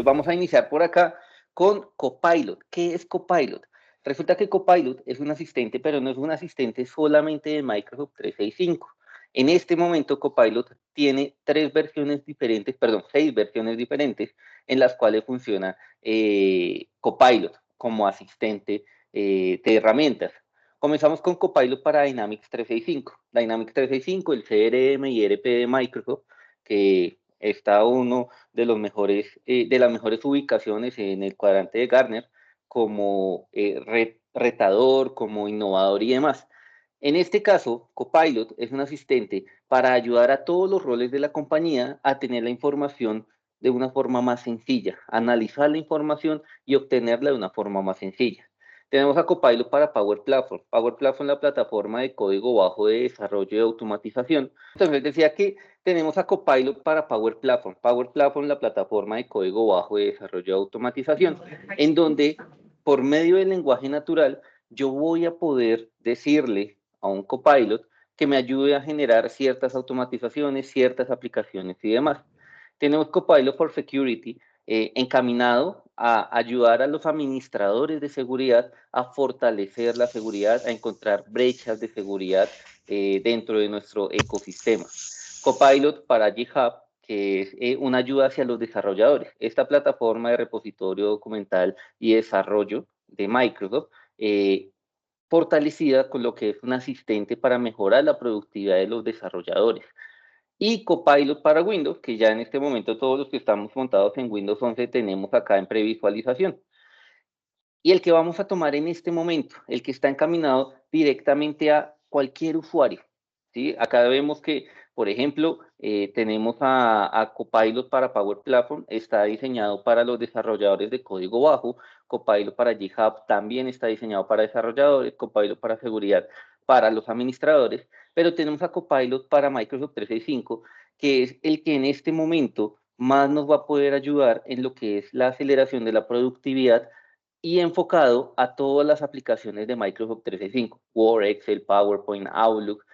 Entonces vamos a iniciar por acá con Copilot. ¿Qué es Copilot? Resulta que Copilot es un asistente, pero no es un asistente solamente de Microsoft 365. En este momento Copilot tiene seis versiones diferentes en las cuales funciona Copilot como asistente de herramientas. Comenzamos con Copilot para Dynamics 365. Dynamics 365, el CRM y ERP de Microsoft, que está uno de los mejores, de las mejores ubicaciones en el cuadrante de Gartner, como retador, como innovador y demás. En este caso, Copilot es un asistente para ayudar a todos los roles de la compañía a tener la información de una forma más sencilla, analizar la información y obtenerla de una forma más sencilla. Tenemos a Copilot para Power Platform. Power Platform es la plataforma de código bajo de desarrollo y automatización. Entonces decía que tenemos a Copilot para Power Platform. Power Platform, la plataforma de código bajo de desarrollo y automatización, en donde por medio del lenguaje natural yo voy a poder decirle a un Copilot que me ayude a generar ciertas automatizaciones, ciertas aplicaciones y demás. Tenemos Copilot for Security, encaminado a ayudar a los administradores de seguridad a fortalecer la seguridad, a encontrar brechas de seguridad dentro de nuestro ecosistema. Copilot para GitHub, que es una ayuda hacia los desarrolladores. Esta plataforma de repositorio documental y desarrollo de Microsoft, fortalecida con lo que es un asistente para mejorar la productividad de los desarrolladores. Y Copilot para Windows, que ya en este momento todos los que estamos montados en Windows 11 tenemos acá en previsualización. Y el que vamos a tomar en este momento, el que está encaminado directamente a cualquier usuario. ¿Sí? Acá vemos que, por ejemplo, tenemos a Copilot para Power Platform, está diseñado para los desarrolladores de código bajo. Copilot para GitHub también está diseñado para desarrolladores. Copilot para seguridad para los administradores, pero tenemos a Copilot para Microsoft 365, que es el que en este momento más nos va a poder ayudar en lo que es la aceleración de la productividad y enfocado a todas las aplicaciones de Microsoft 365, Word, Excel, PowerPoint, Outlook.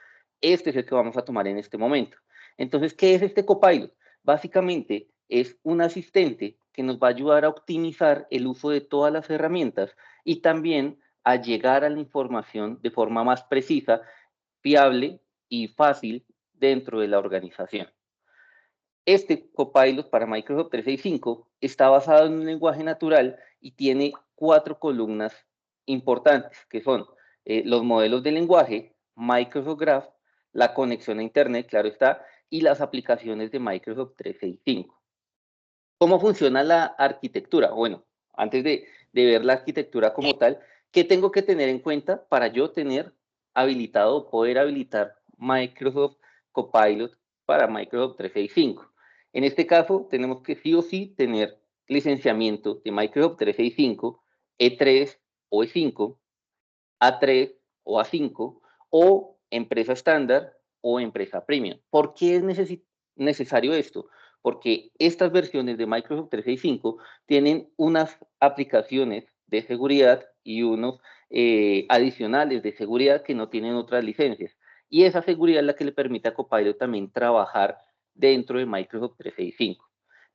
Este es el que vamos a tomar en este momento. Entonces, ¿qué es este Copilot? Básicamente es un asistente que nos va a ayudar a optimizar el uso de todas las herramientas y también a llegar a la información de forma más precisa, fiable y fácil dentro de la organización. Este Copilot para Microsoft 365 está basado en un lenguaje natural y tiene 4 columnas importantes, que son los modelos de lenguaje, Microsoft Graph, la conexión a Internet, claro está, y las aplicaciones de Microsoft 365. ¿Cómo funciona la arquitectura? Bueno, antes de ver la arquitectura como tal, ¿qué tengo que tener en cuenta para yo tener habilitado o poder habilitar Microsoft Copilot para Microsoft 365? En este caso, tenemos que sí o sí tener licenciamiento de Microsoft 365, E3 o E5, A3 o A5, o empresa estándar o empresa premium. ¿Por qué es necesario esto? Porque estas versiones de Microsoft 365 tienen unas aplicaciones de seguridad y unos adicionales de seguridad que no tienen otras licencias. Y esa seguridad es la que le permite a Copilot también trabajar dentro de Microsoft 365.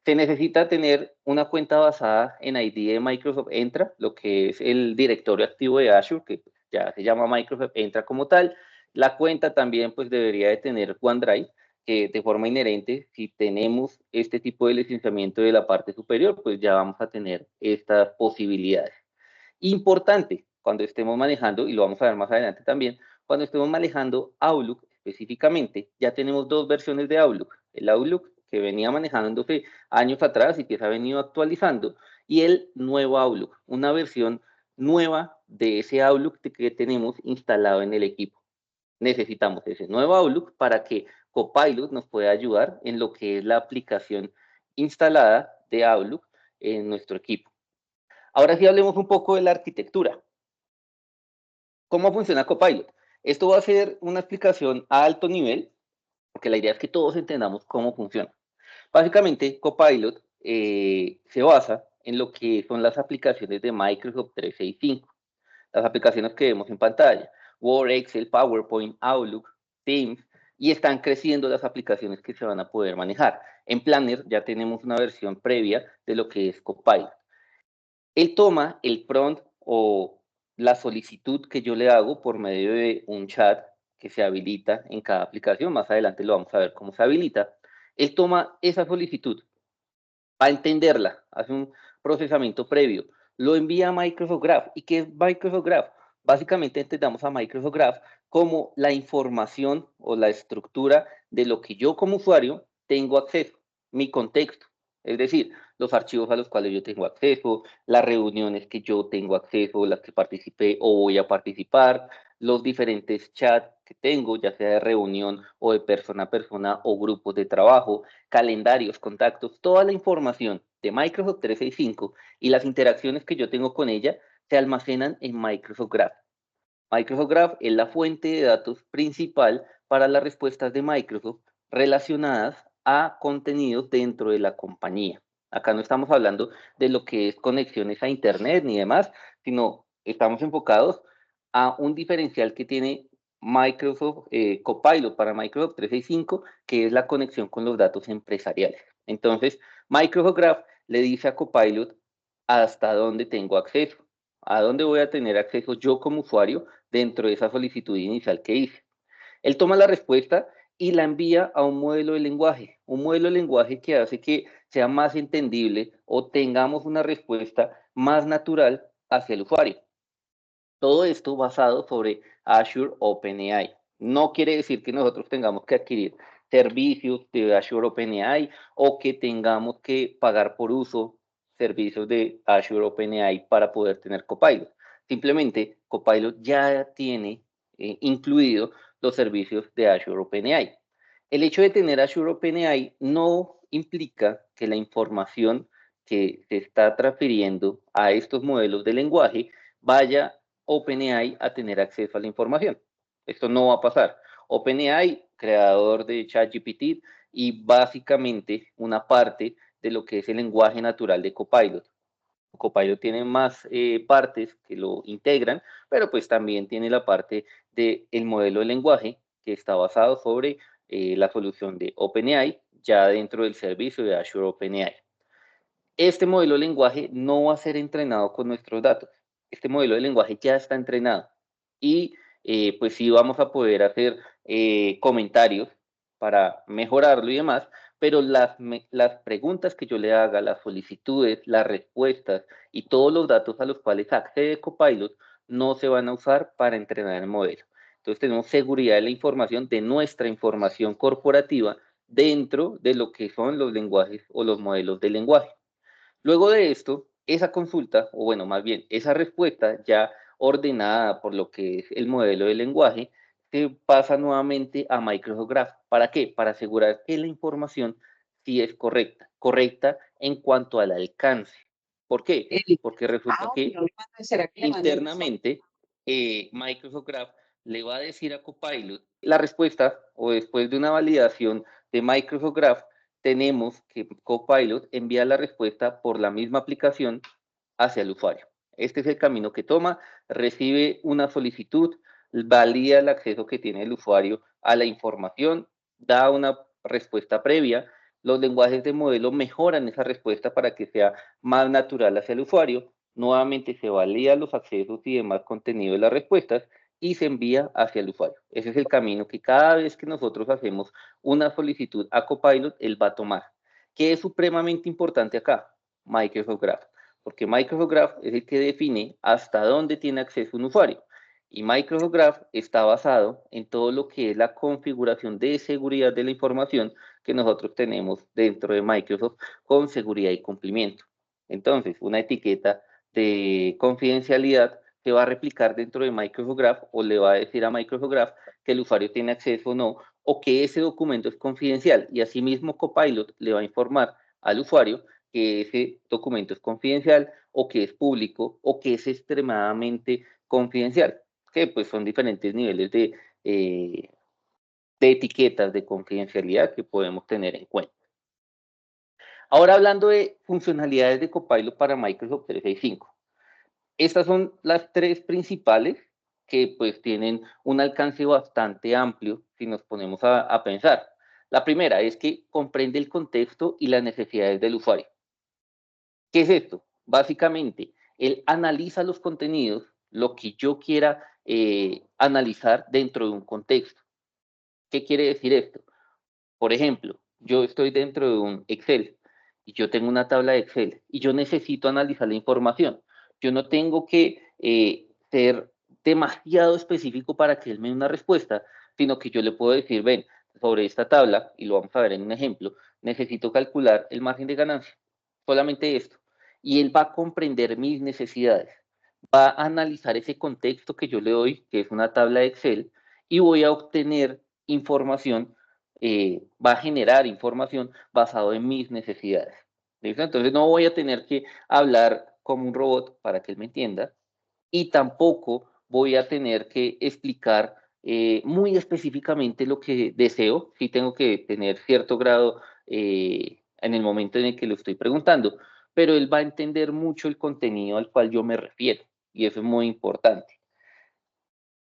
Se necesita tener una cuenta basada en ID de Microsoft Entra, lo que es el directorio activo de Azure, que ya se llama Microsoft Entra como tal. La cuenta también pues debería de tener OneDrive, que de forma inherente, si tenemos este tipo de licenciamiento de la parte superior, pues ya vamos a tener estas posibilidades. Importante, cuando estemos manejando, y lo vamos a ver más adelante también, cuando estemos manejando Outlook específicamente, ya tenemos dos versiones de Outlook. El Outlook que venía manejándose años atrás y que se ha venido actualizando, y el nuevo Outlook, una versión nueva de ese Outlook que tenemos instalado en el equipo. Necesitamos ese nuevo Outlook para que Copilot nos pueda ayudar en lo que es la aplicación instalada de Outlook en nuestro equipo. Ahora sí hablemos un poco de la arquitectura. ¿Cómo funciona Copilot? Esto va a ser una explicación a alto nivel, porque la idea es que todos entendamos cómo funciona. Básicamente, Copilot se basa en lo que son las aplicaciones de Microsoft 365, las aplicaciones que vemos en pantalla, Word, Excel, PowerPoint, Outlook, Teams, y están creciendo las aplicaciones que se van a poder manejar. En Planner ya tenemos una versión previa de lo que es Copilot. Él toma el prompt o la solicitud que yo le hago por medio de un chat que se habilita en cada aplicación. Más adelante lo vamos a ver cómo se habilita. Él toma esa solicitud, va a entenderla, hace un procesamiento previo, lo envía a Microsoft Graph. ¿Y qué es Microsoft Graph? Básicamente entendamos a Microsoft Graph como la información o la estructura de lo que yo como usuario tengo acceso, mi contexto. Es decir, los archivos a los cuales yo tengo acceso, las reuniones que yo tengo acceso, las que participé o voy a participar, los diferentes chats que tengo, ya sea de reunión o de persona a persona o grupos de trabajo, calendarios, contactos, toda la información de Microsoft 365 y las interacciones que yo tengo con ella se almacenan en Microsoft Graph. Microsoft Graph es la fuente de datos principal para las respuestas de Microsoft relacionadas a contenidos dentro de la compañía. Acá no estamos hablando de lo que es conexiones a Internet ni demás, sino estamos enfocados a un diferencial que tiene Microsoft Copilot para Microsoft 365, que es la conexión con los datos empresariales. Entonces, Microsoft Graph le dice a Copilot hasta dónde tengo acceso, a dónde voy a tener acceso yo como usuario dentro de esa solicitud inicial que hice. Él toma la respuesta y la envía a un modelo de lenguaje que hace que sea más entendible o tengamos una respuesta más natural hacia el usuario. Todo esto basado sobre Azure OpenAI. No quiere decir que nosotros tengamos que adquirir servicios de Azure OpenAI o que tengamos que pagar por uso servicios de Azure OpenAI para poder tener Copilot. Simplemente Copilot ya tiene incluido los servicios de Azure OpenAI. El hecho de tener Azure OpenAI no implica que la información que se está transfiriendo a estos modelos de lenguaje vaya OpenAI a tener acceso a la información. Esto no va a pasar. OpenAI, creador de ChatGPT y básicamente una parte de lo que es el lenguaje natural de Copilot. Copilot tiene más partes que lo integran, pero pues también tiene la parte del modelo de lenguaje que está basado sobre la solución de OpenAI ya dentro del servicio de Azure OpenAI. Este modelo de lenguaje no va a ser entrenado con nuestros datos. Este modelo de lenguaje ya está entrenado y pues sí vamos a poder hacer comentarios para mejorarlo y demás, pero las preguntas que yo le haga, las solicitudes, las respuestas y todos los datos a los cuales accede Copilot no se van a usar para entrenar el modelo. Entonces tenemos seguridad de la información, de nuestra información corporativa dentro de lo que son los lenguajes o los modelos de lenguaje. Luego de esto, esa consulta, o bueno, más bien, esa respuesta ya ordenada por lo que es el modelo de lenguaje, se pasa nuevamente a Microsoft Graph. ¿Para qué? Para asegurar que la información sí es correcta, correcta en cuanto al alcance. ¿Por qué? Porque resulta que internamente Microsoft Graph le va a decir a Copilot la respuesta o después de una validación de Microsoft Graph tenemos que Copilot envía la respuesta por la misma aplicación hacia el usuario. Este es el camino que toma, recibe una solicitud, valida el acceso que tiene el usuario a la información, da una respuesta previa, los lenguajes de modelo mejoran esa respuesta para que sea más natural hacia el usuario, nuevamente se valida los accesos y demás contenido de las respuestas y se envía hacia el usuario. Ese es el camino que cada vez que nosotros hacemos una solicitud a Copilot, él va a tomar. ¿Qué es supremamente importante acá? Microsoft Graph, porque Microsoft Graph es el que define hasta dónde tiene acceso un usuario. Y Microsoft Graph está basado en todo lo que es la configuración de seguridad de la información que nosotros tenemos dentro de Microsoft con seguridad y cumplimiento. Entonces, una etiqueta de confidencialidad se va a replicar dentro de Microsoft Graph o le va a decir a Microsoft Graph que el usuario tiene acceso o no, o que ese documento es confidencial. Y asimismo Copilot le va a informar al usuario que ese documento es confidencial o que es público o que es extremadamente confidencial, que pues son diferentes niveles de etiquetas de confidencialidad que podemos tener en cuenta. Ahora hablando de funcionalidades de Copilot para Microsoft 365. Estas son las tres principales que pues tienen un alcance bastante amplio si nos ponemos a pensar. La primera es que comprende el contexto y las necesidades del usuario. ¿Qué es esto? Básicamente, él analiza los contenidos, lo que yo quiera analizar dentro de un contexto. ¿Qué quiere decir esto? Por ejemplo, yo estoy dentro de un Excel y yo tengo una tabla de Excel y yo necesito analizar la información. Yo no tengo que ser demasiado específico para que él me dé una respuesta, sino que yo le puedo decir, ven, sobre esta tabla, y lo vamos a ver en un ejemplo, necesito calcular el margen de ganancia, solamente esto. Y él va a comprender mis necesidades, va a analizar ese contexto que yo le doy, que es una tabla de Excel, y voy a obtener información, va a generar información basado en mis necesidades. ¿Listo? Entonces no voy a tener que hablar como un robot para que él me entienda, y tampoco voy a tener que explicar muy específicamente lo que deseo. Sí tengo que tener cierto grado en el momento en el que lo estoy preguntando, pero él va a entender mucho el contenido al cual yo me refiero, y eso es muy importante.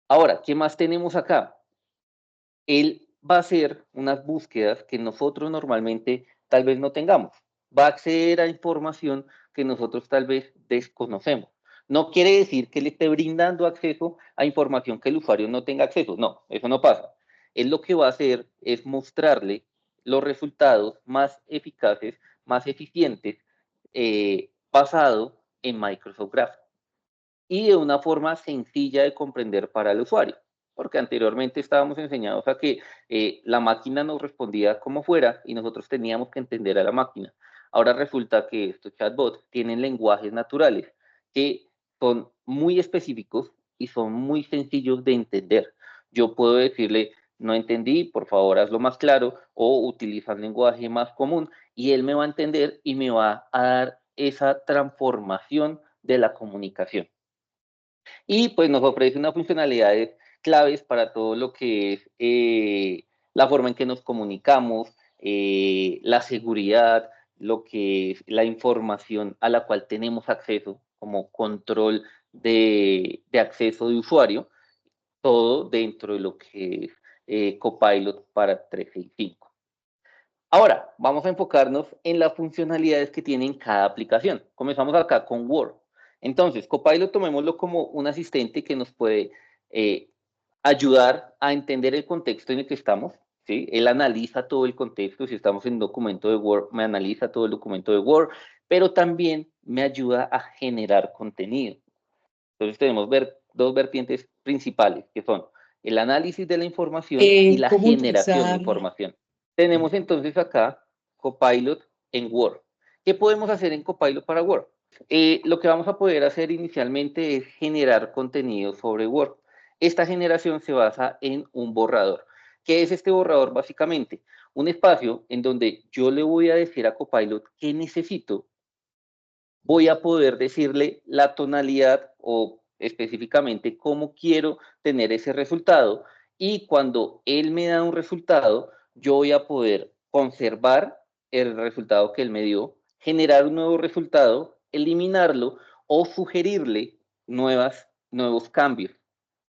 Ahora, ¿qué más tenemos acá? Él va a hacer unas búsquedas que nosotros normalmente tal vez no tengamos. Va a acceder a información que nosotros tal vez desconocemos. No quiere decir que le esté brindando acceso a información que el usuario no tenga acceso. No, eso no pasa. Él lo que va a hacer es mostrarle los resultados más eficaces, más eficientes, basado en Microsoft Graph y de una forma sencilla de comprender para el usuario, porque anteriormente estábamos enseñados a que la máquina nos respondía como fuera y nosotros teníamos que entender a la máquina. Ahora resulta que estos chatbots tienen lenguajes naturales que son muy específicos y son muy sencillos de entender. Yo puedo decirle, no entendí, por favor hazlo más claro, o utiliza un lenguaje más común, y él me va a entender y me va a dar esa transformación de la comunicación. Y pues nos ofrece unas funcionalidades claves para todo lo que es la forma en que nos comunicamos, la seguridad, lo que es la información a la cual tenemos acceso como control de acceso de usuario, todo dentro de lo que es Copilot para 365. Ahora, vamos a enfocarnos en las funcionalidades que tiene cada aplicación. Comenzamos acá con Word. Entonces, Copilot tomémoslo como un asistente que nos puede eh, ayudar a entender el contexto en el que estamos, ¿sí? Él analiza todo el contexto. Si estamos en un documento de Word, me analiza todo el documento de Word, pero también me ayuda a generar contenido. Entonces, tenemos dos vertientes principales, que son el análisis de la información y la ¿Cómo generación de utilizar? información. Tenemos entonces acá Copilot en Word. ¿Qué podemos hacer en Copilot para Word? Lo que vamos a poder hacer inicialmente es generar contenido sobre Word. Esta generación se basa en un borrador. ¿Qué es este borrador? Básicamente, un espacio en donde yo le voy a decir a Copilot qué necesito. Voy a poder decirle la tonalidad o específicamente cómo quiero tener ese resultado, y cuando él me da un resultado, yo voy a poder conservar el resultado que él me dio, generar un nuevo resultado, eliminarlo o sugerirle nuevos cambios,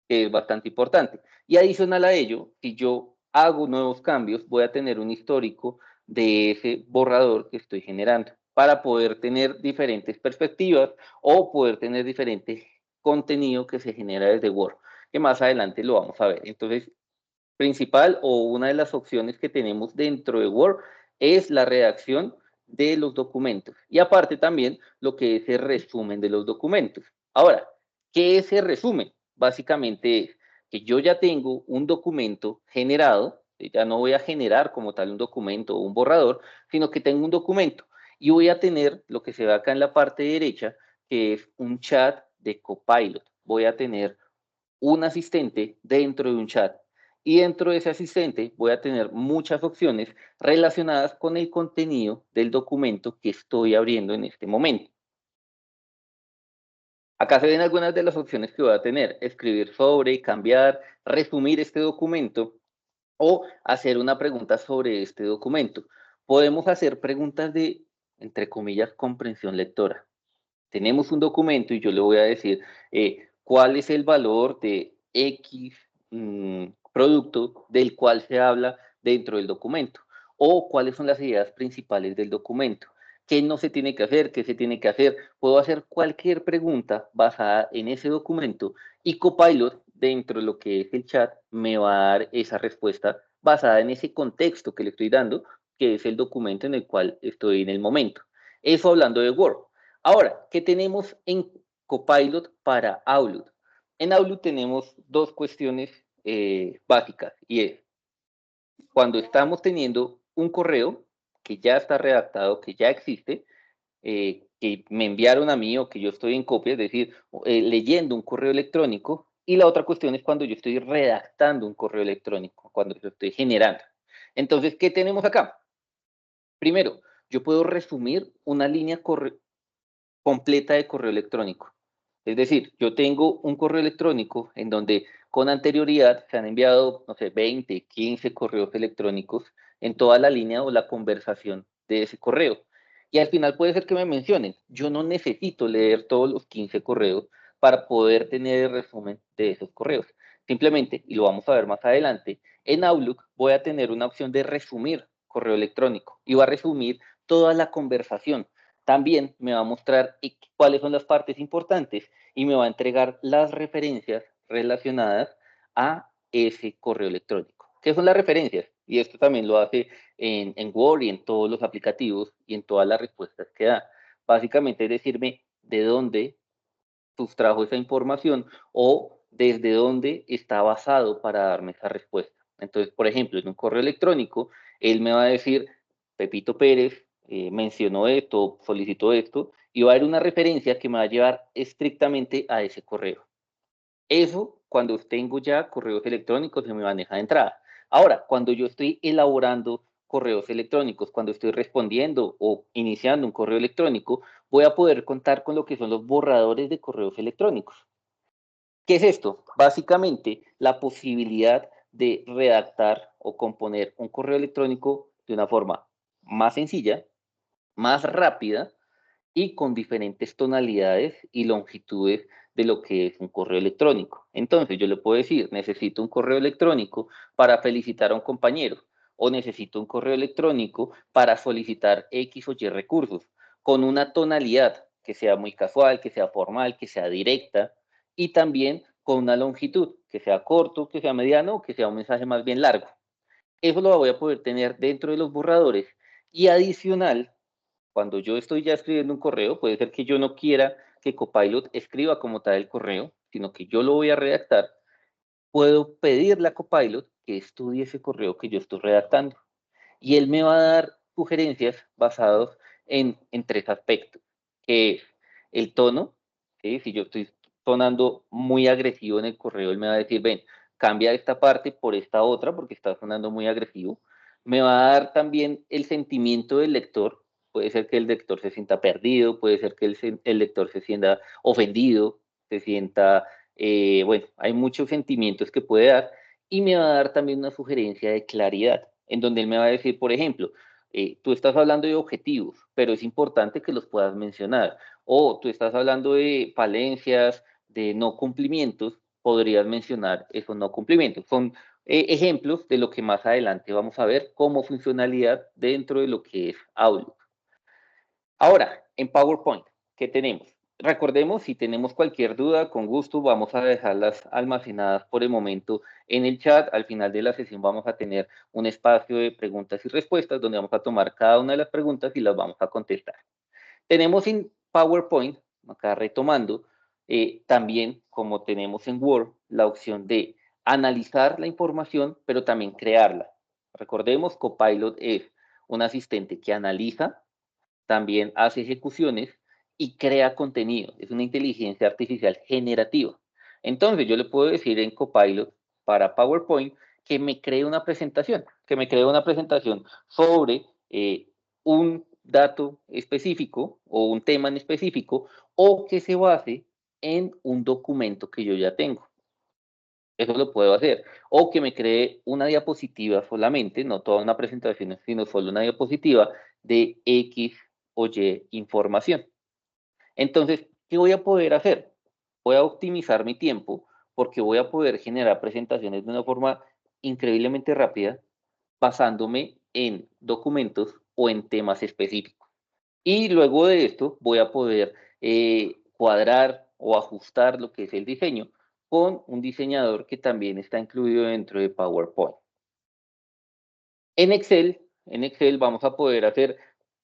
que es bastante importante. Y adicional a ello, si yo hago nuevos cambios, voy a tener un histórico de ese borrador que estoy generando para poder tener diferentes perspectivas o poder tener diferente contenido que se genera desde Word, que más adelante lo vamos a ver. Entonces, principal o una de las opciones que tenemos dentro de Word es la redacción de los documentos, y aparte también lo que es el resumen de los documentos. Ahora, ¿qué es el resumen? Básicamente es que yo ya tengo un documento generado, ya no voy a generar como tal un documento o un borrador, sino que tengo un documento y voy a tener lo que se ve acá en la parte derecha, que es un chat de Copilot. Voy a tener un asistente dentro de un chat, y dentro de ese asistente voy a tener muchas opciones relacionadas con el contenido del documento que estoy abriendo en este momento. Acá se ven algunas de las opciones que voy a tener: escribir sobre, cambiar, resumir este documento o hacer una pregunta sobre este documento. Podemos hacer preguntas de, entre comillas, comprensión lectora. Tenemos un documento y yo le voy a decir cuál es el valor de X producto del cual se habla dentro del documento, o cuáles son las ideas principales del documento, qué no se tiene que hacer, qué se tiene que hacer. Puedo hacer cualquier pregunta basada en ese documento y Copilot, dentro de lo que es el chat, me va a dar esa respuesta basada en ese contexto que le estoy dando, que es el documento en el cual estoy en el momento. Eso hablando de Word. Ahora, ¿qué tenemos en Copilot para Outlook? En Outlook tenemos dos cuestiones básicas, y es cuando estamos teniendo un correo que ya está redactado, que ya existe, que me enviaron a mí o que yo estoy en copia, es decir, leyendo un correo electrónico, y la otra cuestión es cuando yo estoy redactando un correo electrónico, cuando lo estoy generando. Entonces, ¿qué tenemos acá? Primero, yo puedo resumir una línea completa de correo electrónico. Es decir, yo tengo un correo electrónico en donde con anterioridad se han enviado, no sé, 20, 15 correos electrónicos en toda la línea o la conversación de ese correo. Y al final puede ser que me mencionen. Yo no necesito leer todos los 15 correos para poder tener el resumen de esos correos. Simplemente, y lo vamos a ver más adelante, en Outlook voy a tener una opción de resumir correo electrónico y va a resumir toda la conversación. También me va a mostrar cuáles son las partes importantes y me va a entregar las referencias relacionadas a ese correo electrónico. ¿Qué son las referencias? Y esto también lo hace en Word y en todos los aplicativos y en todas las respuestas que da. Básicamente es decirme de dónde sustrajo esa información o desde dónde está basado para darme esa respuesta. Entonces, por ejemplo, en un correo electrónico, él me va a decir, Pepito Pérez mencionó esto, solicitó esto, y va a haber una referencia que me va a llevar estrictamente a ese correo. Eso cuando tengo ya correos electrónicos en mi bandeja de entrada. Ahora, cuando yo estoy elaborando correos electrónicos, cuando estoy respondiendo o iniciando un correo electrónico, voy a poder contar con lo que son los borradores de correos electrónicos. ¿Qué es esto? Básicamente, la posibilidad de redactar o componer un correo electrónico de una forma más sencilla, más rápida y con diferentes tonalidades y longitudes de lo que es un correo electrónico. Entonces, yo le puedo decir, necesito un correo electrónico para felicitar a un compañero o necesito un correo electrónico para solicitar X o Y recursos, con una tonalidad que sea muy casual, que sea formal, que sea directa y también con una longitud, que sea corto, que sea mediano o que sea un mensaje más bien largo. Eso lo voy a poder tener dentro de los borradores y adicional, cuando yo estoy ya escribiendo un correo, puede ser que yo no quiera que Copilot escriba como tal el correo, sino que yo lo voy a redactar. Puedo pedirle a Copilot que estudie ese correo que yo estoy redactando. Y él me va a dar sugerencias basadas en tres aspectos, que es el tono, ¿sí? Si yo estoy sonando muy agresivo en el correo, él me va a decir, ven, cambia esta parte por esta otra porque está sonando muy agresivo. Me va a dar también el sentimiento del lector. Puede ser que el lector se sienta perdido, puede ser que el lector se sienta ofendido, se sienta, bueno, hay muchos sentimientos que puede dar y me va a dar también una sugerencia de claridad, en donde él me va a decir, por ejemplo, tú estás hablando de objetivos, pero es importante que los puedas mencionar, o tú estás hablando de falencias, de no cumplimientos, podrías mencionar esos no cumplimientos. Son ejemplos de lo que más adelante vamos a ver como funcionalidad dentro de lo que es Outlook. Ahora, en PowerPoint, ¿qué tenemos? Recordemos, si tenemos cualquier duda, con gusto vamos a dejarlas almacenadas por el momento en el chat. Al final de la sesión vamos a tener un espacio de preguntas y respuestas donde vamos a tomar cada una de las preguntas y las vamos a contestar. Tenemos en PowerPoint, acá retomando, también como tenemos en Word, la opción de analizar la información, pero también crearla. Recordemos, Copilot es un asistente que analiza, también hace ejecuciones y crea contenido. Es una inteligencia artificial generativa. Entonces, yo le puedo decir en Copilot para PowerPoint que me cree una presentación, sobre un dato específico o un tema en específico o que se base en un documento que yo ya tengo. Eso lo puedo hacer. O que me cree una diapositiva solamente, no toda una presentación, sino solo una diapositiva de X o Y información. Entonces, ¿qué voy a poder hacer? voy a optimizar mi tiempo porque voy a poder generar presentaciones de una forma increíblemente rápida basándome en documentos o en temas específicos. Y luego de esto voy a poder cuadrar o ajustar lo que es el diseño con un diseñador que también está incluido dentro de PowerPoint. En Excel vamos a poder hacer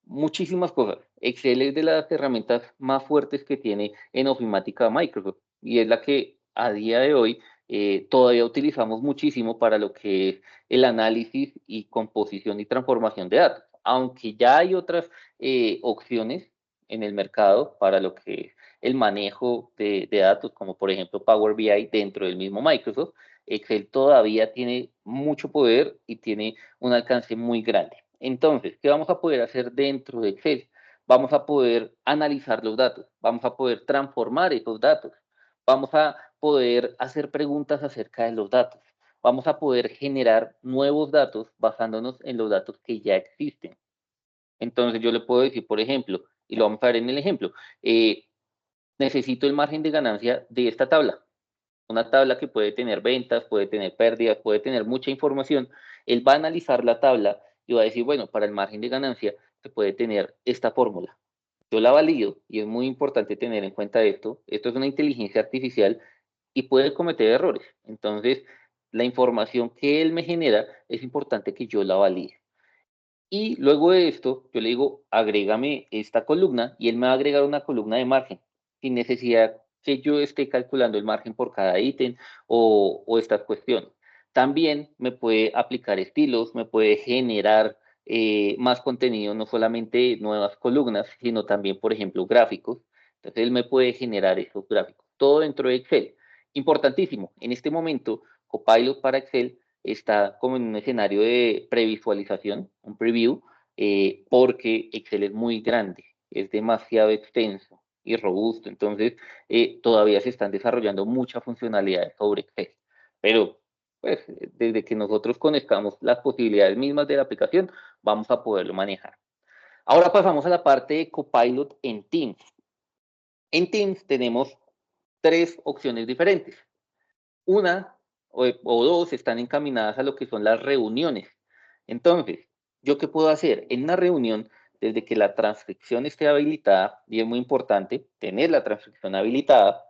muchísimas cosas. Excel es de las herramientas más fuertes que tiene en ofimática Microsoft y es la que a día de hoy todavía utilizamos muchísimo para lo que es el análisis y composición y transformación de datos. Aunque ya hay otras opciones en el mercado para lo que es el manejo de datos, como por ejemplo Power BI dentro del mismo Microsoft, Excel todavía tiene mucho poder y tiene un alcance muy grande. Entonces, ¿qué vamos a poder hacer dentro de Excel? Vamos a poder analizar los datos, vamos a poder transformar esos datos, vamos a poder hacer preguntas acerca de los datos, vamos a poder generar nuevos datos basándonos en los datos que ya existen. Entonces, yo le puedo decir, por ejemplo, y lo vamos a ver en el ejemplo, necesito el margen de ganancia de esta tabla, una tabla que puede tener ventas, puede tener pérdidas, puede tener mucha información. Él va a analizar la tabla y va a decir, bueno, para el margen de ganancia se puede tener esta fórmula. Yo la valido y es muy importante tener en cuenta esto. Esto es una inteligencia artificial y puede cometer errores. Entonces, la información que él me genera es importante que yo la valide. Y luego de esto, yo le digo, agrégame esta columna y él me va a agregar una columna de margen, sin necesidad que yo esté calculando el margen por cada ítem o estas cuestiones. También me puede aplicar estilos, me puede generar más contenido, no solamente nuevas columnas, sino también, por ejemplo, gráficos. Entonces, él me puede generar esos gráficos, todo dentro de Excel. Importantísimo, en este momento, Copilot para Excel está como en un escenario de previsualización, un preview, porque Excel es muy grande, es demasiado extenso y robusto, entonces todavía se están desarrollando muchas funcionalidades sobre Excel, pero pues desde que nosotros conozcamos las posibilidades mismas de la aplicación, vamos a poderlo manejar. Ahora pasamos a la parte de Copilot en Teams. En Teams tenemos tres opciones diferentes. Una o dos están encaminadas a lo que son las reuniones. Entonces, ¿yo qué puedo hacer? En una reunión, desde que la transcripción esté habilitada, y es muy importante tener la transcripción habilitada,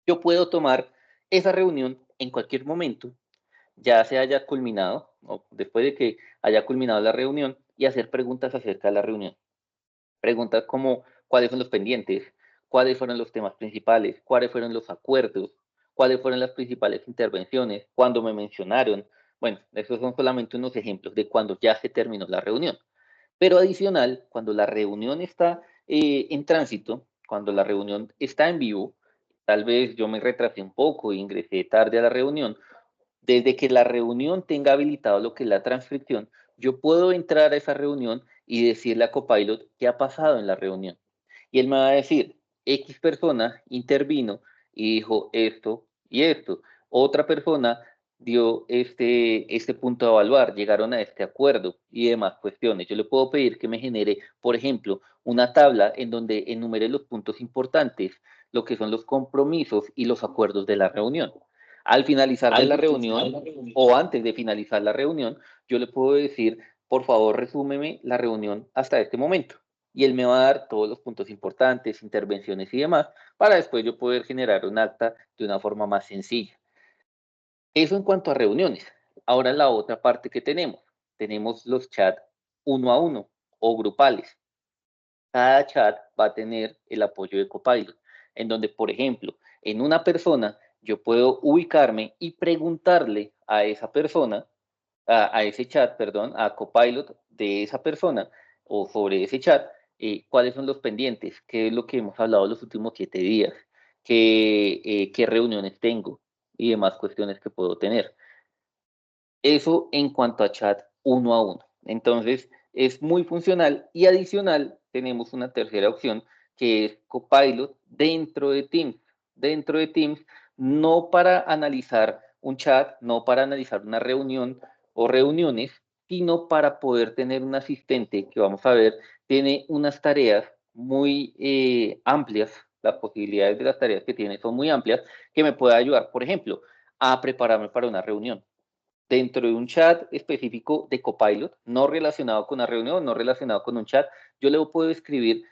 yo puedo tomar esa reunión en cualquier momento, ya se haya culminado, o después de que haya culminado la reunión, y hacer preguntas acerca de la reunión. Preguntas como cuáles son los pendientes, cuáles fueron los temas principales, cuáles fueron los acuerdos, cuáles fueron las principales intervenciones, cuándo me mencionaron. Bueno, esos son solamente unos ejemplos de cuando ya se terminó la reunión. Pero adicional, cuando la reunión está en tránsito, cuando la reunión está en vivo, tal vez yo me retrasé un poco e ingresé tarde a la reunión, desde que la reunión tenga habilitado lo que es la transcripción, yo puedo entrar a esa reunión y decirle a Copilot qué ha pasado en la reunión. Y él me va a decir, X persona intervino y dijo esto y esto. Otra persona dio este punto a evaluar, llegaron a este acuerdo y demás cuestiones. Yo le puedo pedir que me genere, por ejemplo, una tabla en donde enumere los puntos importantes, lo que son los compromisos y los acuerdos de la reunión. Al finalizar de la reunión o antes de finalizar la reunión, yo le puedo decir, por favor, resúmeme la reunión hasta este momento. Y él me va a dar todos los puntos importantes, intervenciones y demás, para después yo poder generar un acta de una forma más sencilla. Eso en cuanto a reuniones. Ahora la otra parte que tenemos los chats uno a uno o grupales. Cada chat va a tener el apoyo de Copilot, en donde, por ejemplo, en una persona yo puedo ubicarme y preguntarle a esa persona, a ese chat, perdón, a Copilot de esa persona o sobre ese chat, cuáles son los pendientes, qué es lo que hemos hablado los últimos 7 días, qué reuniones tengo y demás cuestiones que puedo tener. Eso en cuanto a chat uno a uno. Entonces, es muy funcional y adicional tenemos una tercera opción que es Copilot dentro de Teams. Dentro de Teams, no para analizar un chat, no para analizar una reunión o reuniones, sino para poder tener un asistente que vamos a ver, tiene unas tareas muy amplias las posibilidades de las tareas que tiene son muy amplias, que me puede ayudar, por ejemplo, a prepararme para una reunión dentro de un chat específico de Copilot, no relacionado con una reunión, no relacionado con un chat. Yo le puedo escribir,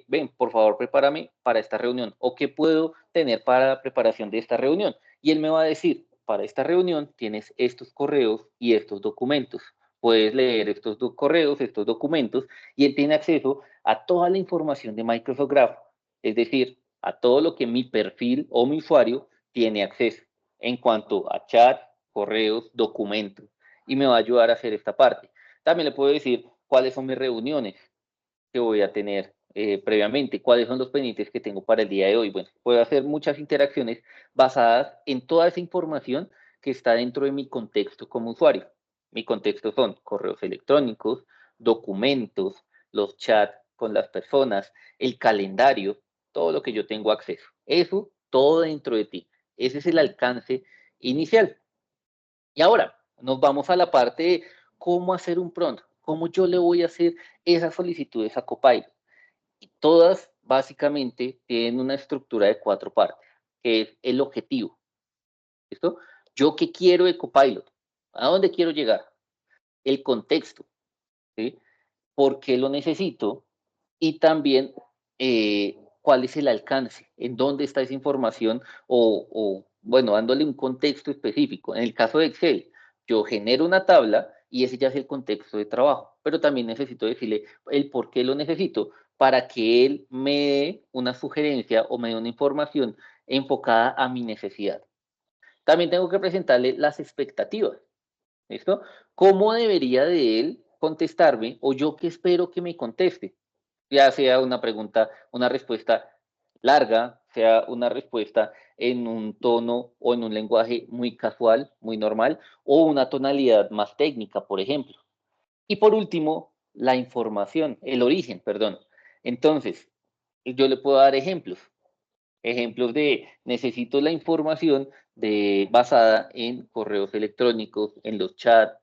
ven, por favor, prepárame para esta reunión, o qué puedo tener para la preparación de esta reunión. Y él me va a decir, para esta reunión tienes estos correos y estos documentos. Puedes leer estos correos, estos documentos, y él tiene acceso a toda la información de Microsoft Graph, es decir, a todo lo que mi perfil o mi usuario tiene acceso en cuanto a chat, correos, documentos, y me va a ayudar a hacer esta parte. También le puedo decir cuáles son mis reuniones que voy a tener previamente, cuáles son los pendientes que tengo para el día de hoy. Bueno, puedo hacer muchas interacciones basadas en toda esa información que está dentro de mi contexto como usuario. Mi contexto son correos electrónicos, documentos, los chats con las personas, el calendario, todo lo que yo tengo acceso. Eso, todo dentro de ti. Ese es el alcance inicial. Y ahora nos vamos a la parte de cómo hacer un prompt, cómo yo le voy a hacer esas solicitudes a Copilot. Y todas básicamente tienen una estructura de 4 partes, que es el objetivo. ¿Listo? Yo qué quiero de Copilot, a dónde quiero llegar, el contexto, ¿sí? ¿Por qué lo necesito? Y también cuál es el alcance, en dónde está esa información bueno, dándole un contexto específico. En el caso de Excel, yo genero una tabla y ese ya es el contexto de trabajo, pero también necesito decirle el por qué lo necesito para que él me dé una sugerencia o me dé una información enfocada a mi necesidad. También tengo que presentarle las expectativas. ¿Listo? ¿Cómo debería de él contestarme o yo qué espero que me conteste? Ya sea una pregunta, una respuesta larga, sea una respuesta en un tono o en un lenguaje muy casual, muy normal, o una tonalidad más técnica, por ejemplo. Y por último, la información, el origen, perdón. Entonces, yo le puedo dar ejemplos. Ejemplos de necesito la información basada en correos electrónicos, en los chats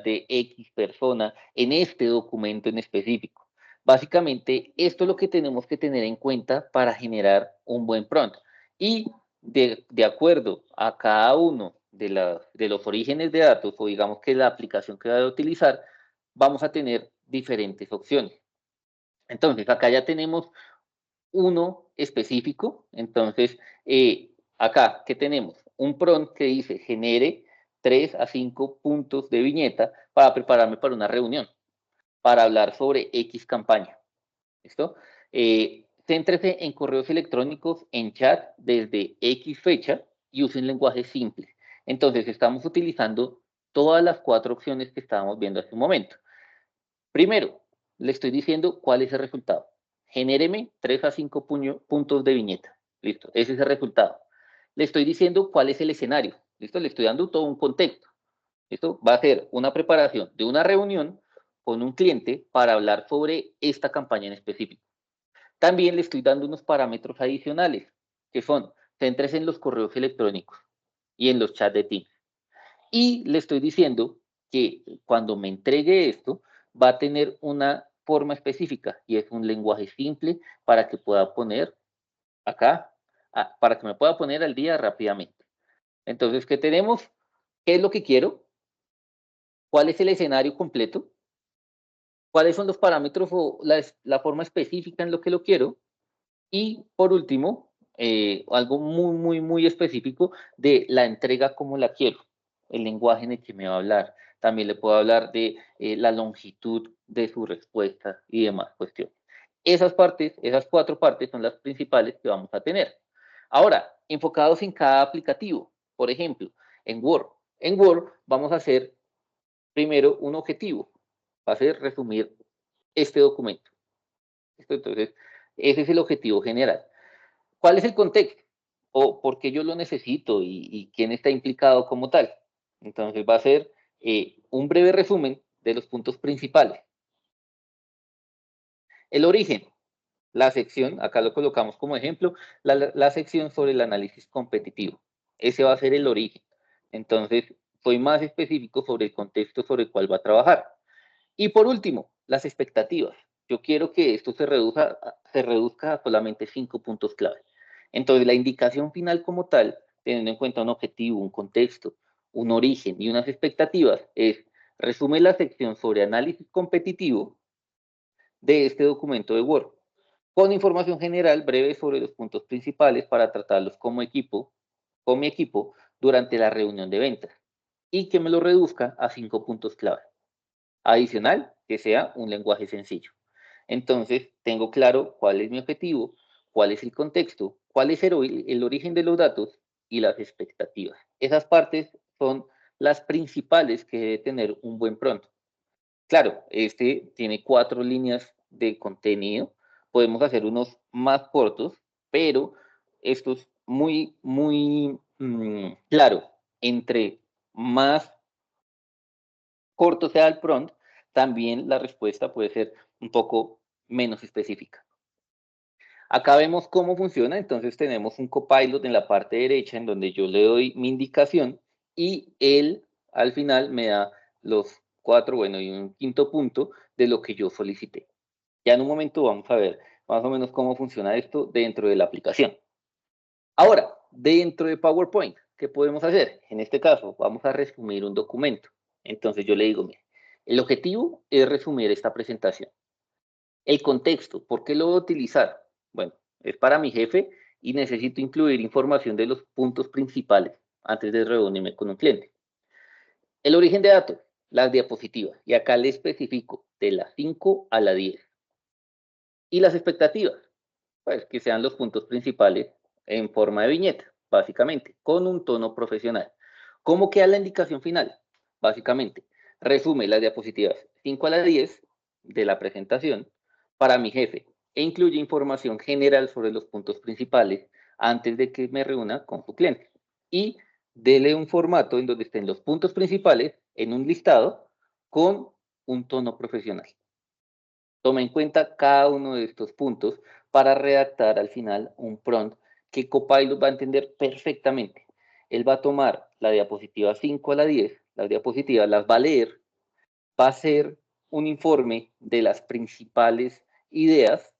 de X persona, en este documento en específico. Básicamente, esto es lo que tenemos que tener en cuenta para generar un buen prompt. Y de acuerdo a cada uno de los orígenes de datos, o digamos que la aplicación que va a utilizar, vamos a tener diferentes opciones. Entonces, acá ya tenemos uno específico. Entonces, acá, ¿qué tenemos? Un prompt que dice genere 3 a 5 puntos de viñeta para prepararme para una reunión, para hablar sobre X campaña. ¿Listo? Céntrese en correos electrónicos, en chat desde X fecha y use un lenguaje simple. Entonces, estamos utilizando todas las 4 opciones que estábamos viendo hace un momento. Primero, le estoy diciendo cuál es el resultado. Genéreme 3 a 5 puntos de viñeta. Listo, ese es el resultado. Le estoy diciendo cuál es el escenario. Listo, le estoy dando todo un contexto. Listo, va a ser una preparación de una reunión con un cliente para hablar sobre esta campaña en específico. También le estoy dando unos parámetros adicionales, que son, céntrese en los correos electrónicos y en los chats de Teams. Y le estoy diciendo que cuando me entregue esto, va a tener una forma específica y es un lenguaje simple para que pueda poner acá, para que me pueda poner al día rápidamente. Entonces, ¿qué tenemos? ¿Qué es lo que quiero? ¿Cuál es el escenario completo? ¿Cuáles son los parámetros o la forma específica en lo que lo quiero? Y por último, algo muy, muy, muy específico de la entrega como la quiero, el lenguaje en el que me va a hablar. También le puedo hablar de la longitud de su respuesta y demás cuestiones. Esas partes, esas 4 partes son las principales que vamos a tener. Ahora, enfocados en cada aplicativo. Por ejemplo, en Word. En Word vamos a hacer primero un objetivo. Va a ser resumir este documento. Entonces, ese es el objetivo general. ¿Cuál es el contexto? ¿O por qué yo lo necesito y quién está implicado como tal? Entonces va a ser un breve resumen de los puntos principales. El origen, la sección, acá lo colocamos como ejemplo, la sección sobre el análisis competitivo. Ese va a ser el origen. Entonces, soy más específico sobre el contexto sobre el cual va a trabajar. Y por último, las expectativas. Yo quiero que esto se reduzca a solamente 5 puntos clave. Entonces, la indicación final como tal, teniendo en cuenta un objetivo, un contexto, un origen y unas expectativas, es resume la sección sobre análisis competitivo de este documento de Word, con información general breve sobre los puntos principales para tratarlos como equipo, con mi equipo, durante la reunión de ventas, y que me lo reduzca a 5 puntos clave. Adicional, que sea un lenguaje sencillo. Entonces, tengo claro cuál es mi objetivo, cuál es el contexto, cuál es el origen de los datos y las expectativas. Esas partes son las principales que debe tener un buen prompt. Claro, este tiene 4 líneas de contenido. Podemos hacer unos más cortos, pero esto es muy claro. Entre más corto sea el prompt, también la respuesta puede ser un poco menos específica. Acá vemos cómo funciona, entonces tenemos un copilot en la parte derecha en donde yo le doy mi indicación y él al final me da los 4, bueno, y un quinto punto de lo que yo solicité. Ya en un momento vamos a ver más o menos cómo funciona esto dentro de la aplicación. Ahora, dentro de PowerPoint, ¿qué podemos hacer? En este caso, vamos a resumir un documento. Entonces yo le digo, mire, el objetivo es resumir esta presentación. El contexto, ¿por qué lo voy a utilizar? Bueno, es para mi jefe y necesito incluir información de los puntos principales antes de reunirme con un cliente. El origen de datos, las diapositivas, y acá le especifico de la 5 a la 10. Y las expectativas, pues que sean los puntos principales en forma de viñeta, básicamente, con un tono profesional. ¿Cómo queda la indicación final? Básicamente, resume las diapositivas 5 a la 10 de la presentación para mi jefe e incluye información general sobre los puntos principales antes de que me reúna con su cliente. Y dele un formato en donde estén los puntos principales en un listado con un tono profesional. Toma en cuenta cada uno de estos puntos para redactar al final un prompt que Copilot va a entender perfectamente. Él va a tomar la diapositiva 5 a la 10, las diapositivas las va a leer, va a hacer un informe de las principales ideas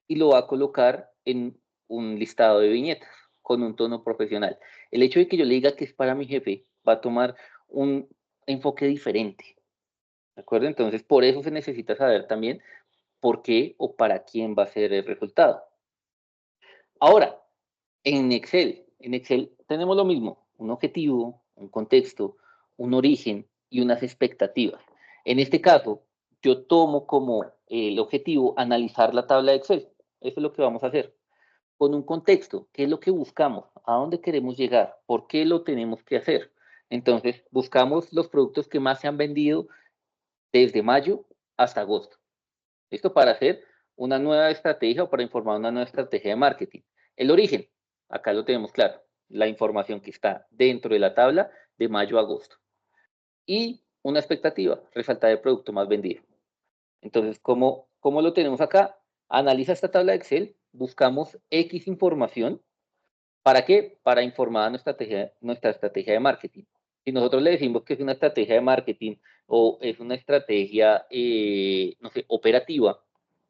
y lo va a colocar en un listado de viñetas con un tono profesional. El hecho de que yo le diga que es para mi jefe va a tomar un enfoque diferente. ¿De acuerdo? Entonces, por eso se necesita saber también por qué o para quién va a ser el resultado. Ahora, en Excel tenemos lo mismo, un objetivo, un contexto, un origen y unas expectativas. En este caso, yo tomo como el objetivo analizar la tabla de Excel. Eso es lo que vamos a hacer. Con un contexto, ¿qué es lo que buscamos? ¿A dónde queremos llegar? ¿Por qué lo tenemos que hacer? Entonces, buscamos los productos que más se han vendido desde mayo hasta agosto. ¿Listo? Para hacer una nueva estrategia o para informar una nueva estrategia de marketing. El origen, acá lo tenemos claro, la información que está dentro de la tabla de mayo a agosto. Y una expectativa, resaltar el producto más vendido. Entonces, ¿cómo lo tenemos acá? Analiza esta tabla de Excel, buscamos X información. ¿Para qué? Para informar nuestra estrategia de marketing. Si nosotros le decimos que es una estrategia de marketing o es una estrategia, no sé, operativa,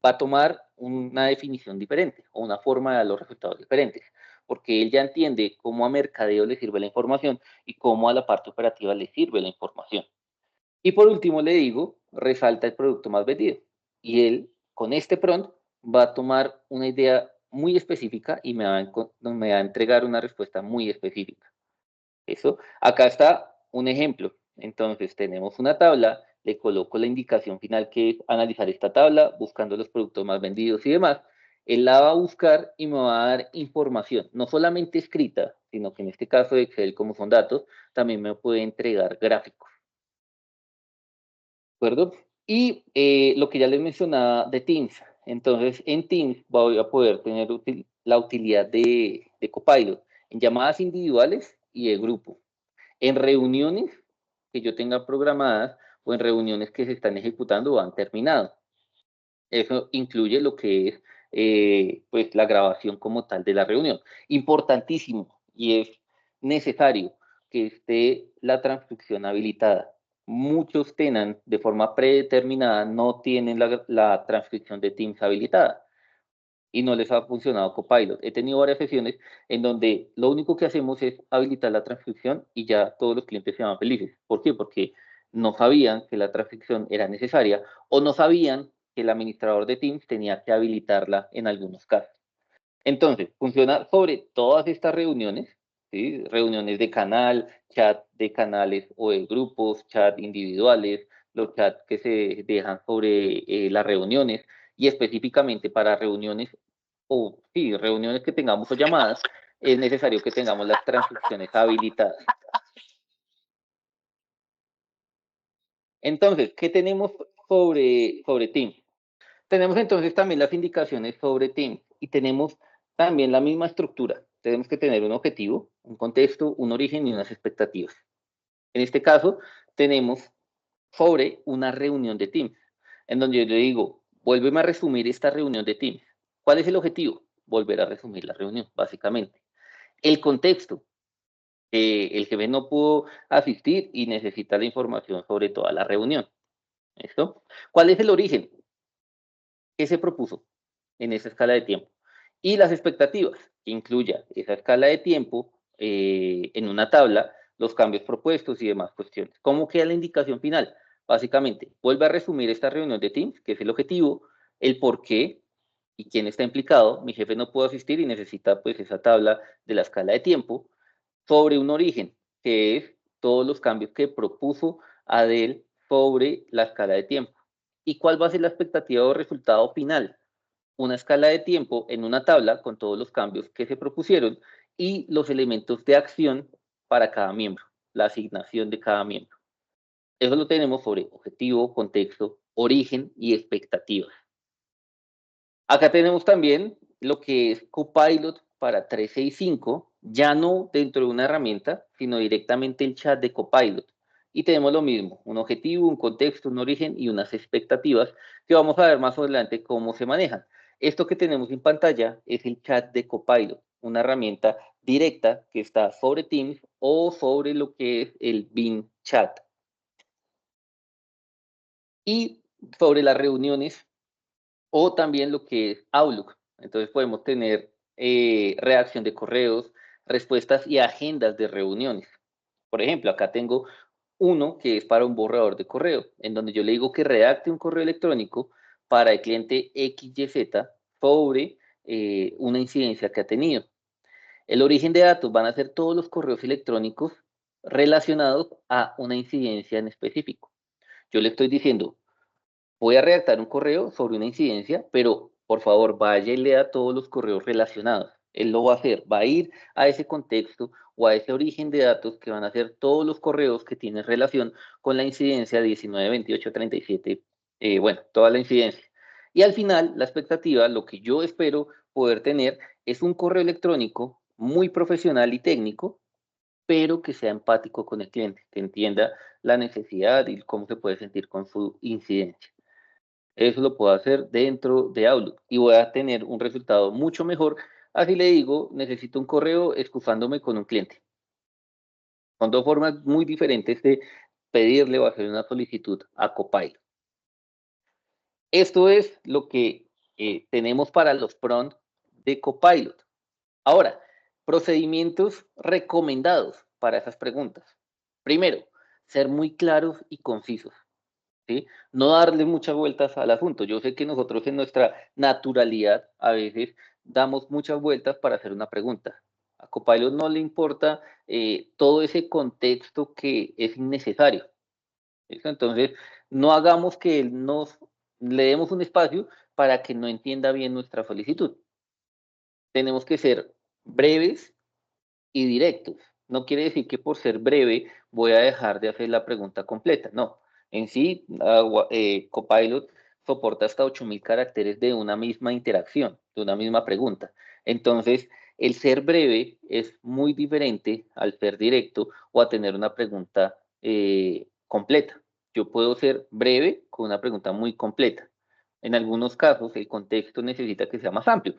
va a tomar una definición diferente o una forma de dar los resultados diferentes, porque él ya entiende cómo a mercadeo le sirve la información y cómo a la parte operativa le sirve la información. Y por último le digo, resalta el producto más vendido. Y él, con este prompt, va a tomar una idea muy específica y me va a entregar una respuesta muy específica. Eso, acá está un ejemplo. Entonces tenemos una tabla, le coloco la indicación final que es analizar esta tabla, buscando los productos más vendidos y demás. Él la va a buscar y me va a dar información, no solamente escrita, sino que en este caso de Excel, como son datos, también me puede entregar gráficos. ¿Acuerdo? Y lo que ya les mencionaba de Teams. Entonces, en Teams voy a poder tener la utilidad de Copilot en llamadas individuales y de grupo, en reuniones que yo tenga programadas o en reuniones que se están ejecutando o han terminado. Eso incluye lo que es pues la grabación como tal de la reunión. Importantísimo y es necesario que esté la transcripción habilitada. muchos tengan de forma predeterminada, no tienen la transcripción de Teams habilitada y no les ha funcionado Copilot. He tenido varias sesiones en donde lo único que hacemos es habilitar la transcripción y ya todos los clientes se van felices. ¿Por qué? Porque no sabían que la transcripción era necesaria o no sabían que el administrador de Teams tenía que habilitarla en algunos casos. Entonces, funciona sobre todas estas reuniones, ¿sí? Reuniones de canal, chat de canales o de grupos, chat individuales, los chats que se dejan sobre las reuniones y específicamente para reuniones o sí, reuniones que tengamos o llamadas, es necesario que tengamos las transcripciones habilitadas. Entonces, ¿qué tenemos sobre Teams? Tenemos entonces también las indicaciones sobre Teams y tenemos también la misma estructura. Tenemos que tener un objetivo, un contexto, un origen y unas expectativas. En este caso, tenemos sobre una reunión de Teams, en donde yo le digo, vuélveme a resumir esta reunión de Teams. ¿Cuál es el objetivo? Volver a resumir la reunión, básicamente. El contexto, el jefe no pudo asistir y necesita la información sobre toda la reunión. ¿Listo? ¿Cuál es el origen? ¿Qué se propuso en esa escala de tiempo? Y las expectativas, que incluya esa escala de tiempo en una tabla, los cambios propuestos y demás cuestiones. ¿Cómo queda la indicación final? Básicamente, vuelve a resumir esta reunión de Teams, que es el objetivo, el por qué y quién está implicado. Mi jefe no pudo asistir y necesita pues esa tabla de la escala de tiempo sobre un origen, que es todos los cambios que propuso Adel sobre la escala de tiempo. ¿Y cuál va a ser la expectativa o resultado final? Una escala de tiempo en una tabla con todos los cambios que se propusieron y los elementos de acción para cada miembro, la asignación de cada miembro. Eso lo tenemos sobre objetivo, contexto, origen y expectativas. Acá tenemos también lo que es Copilot para 365, ya no dentro de una herramienta, sino directamente el chat de Copilot. Y tenemos lo mismo, un objetivo, un contexto, un origen y unas expectativas que vamos a ver más adelante cómo se manejan. Esto que tenemos en pantalla es el chat de Copilot, una herramienta directa que está sobre Teams o sobre lo que es el Bing Chat. Y sobre las reuniones o también lo que es Outlook. Entonces podemos tener redacción de correos, respuestas y agendas de reuniones. Por ejemplo, acá tengo uno que es para un borrador de correo, en donde yo le digo que redacte un correo electrónico para el cliente XYZ sobre una incidencia que ha tenido. El origen de datos van a ser todos los correos electrónicos relacionados a una incidencia en específico. Yo le estoy diciendo, voy a redactar un correo sobre una incidencia, pero por favor vaya y lea todos los correos relacionados. Él lo va a hacer, va a ir a ese contexto o a ese origen de datos que van a ser todos los correos que tienen relación con la incidencia 19, 28, 37, bueno, toda la incidencia. Y al final, la expectativa, lo que yo espero poder tener es un correo electrónico muy profesional y técnico, pero que sea empático con el cliente, que entienda la necesidad y cómo se puede sentir con su incidencia. Eso lo puedo hacer dentro de Outlook y voy a tener un resultado mucho mejor. Así le digo, necesito un correo excusándome con un cliente. Son dos formas muy diferentes de pedirle o hacer una solicitud a Copilot. Esto es lo que tenemos para los prompts de Copilot. Ahora, procedimientos recomendados para esas preguntas. Primero, ser muy claros y concisos. ¿Sí? No darle muchas vueltas al asunto. Yo sé que nosotros en nuestra naturalidad a veces damos muchas vueltas para hacer una pregunta. A Copilot no le importa todo ese contexto que es innecesario. ¿Listo? Entonces, no hagamos que él le demos un espacio para que no entienda bien nuestra solicitud. Tenemos que ser breves y directos. No quiere decir que por ser breve voy a dejar de hacer la pregunta completa. No. En sí, Copilot soporta hasta 8000 caracteres de una misma interacción, de una misma pregunta. Entonces, el ser breve es muy diferente al ser directo o a tener una pregunta completa. Yo puedo ser breve con una pregunta muy completa. En algunos casos, el contexto necesita que sea más amplio.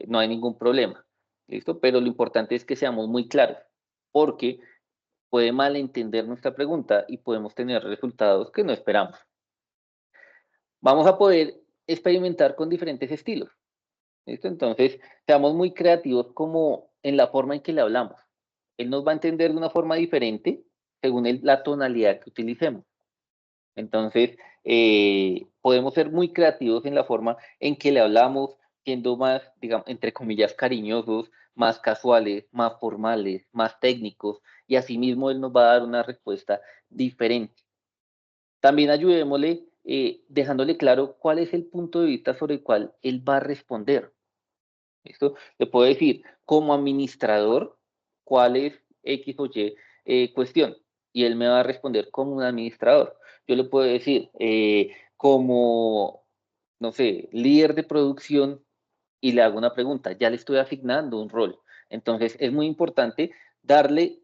No hay ningún problema. ¿Listo? Pero lo importante es que seamos muy claros, porque puede malentender nuestra pregunta y podemos tener resultados que no esperamos. Vamos a poder experimentar con diferentes estilos. ¿Listo? Entonces, seamos muy creativos como en la forma en que le hablamos. Él nos va a entender de una forma diferente según la tonalidad que utilicemos. Entonces, podemos ser muy creativos en la forma en que le hablamos, siendo más, digamos, entre comillas, cariñosos, más casuales, más formales, más técnicos, y asimismo él nos va a dar una respuesta diferente. También ayudémosle dejándole claro cuál es el punto de vista sobre el cual él va a responder. ¿Listo? Le puedo decir, como administrador, cuál es X o Y cuestión. Y él me va a responder como un administrador. Yo le puedo decir, como, no sé, líder de producción y le hago una pregunta. Ya le estoy asignando un rol. Entonces, es muy importante darle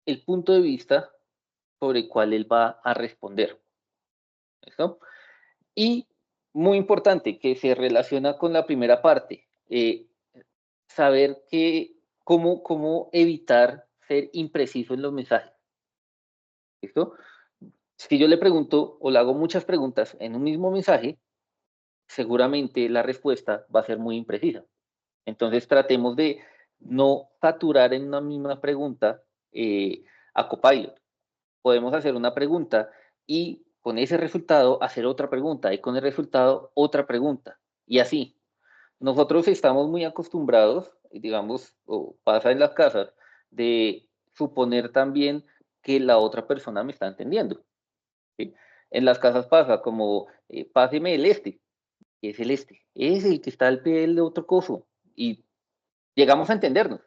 el punto de vista sobre el cual él va a responder. ¿Listo? Y muy importante, que se relaciona con la primera parte. Saber cómo evitar ser impreciso en los mensajes, ¿listo? Si yo le pregunto o le hago muchas preguntas en un mismo mensaje, seguramente la respuesta va a ser muy imprecisa. Entonces tratemos de no saturar en una misma pregunta a Copilot. Podemos hacer una pregunta y con ese resultado hacer otra pregunta y con el resultado otra pregunta y así. Nosotros estamos muy acostumbrados, digamos, o pasa en las casas, de suponer también que la otra persona me está entendiendo, ¿sí? En las casas pasa como, páseme el este, ¿qué es el este? Es el que está al pie del otro coso y llegamos a entendernos,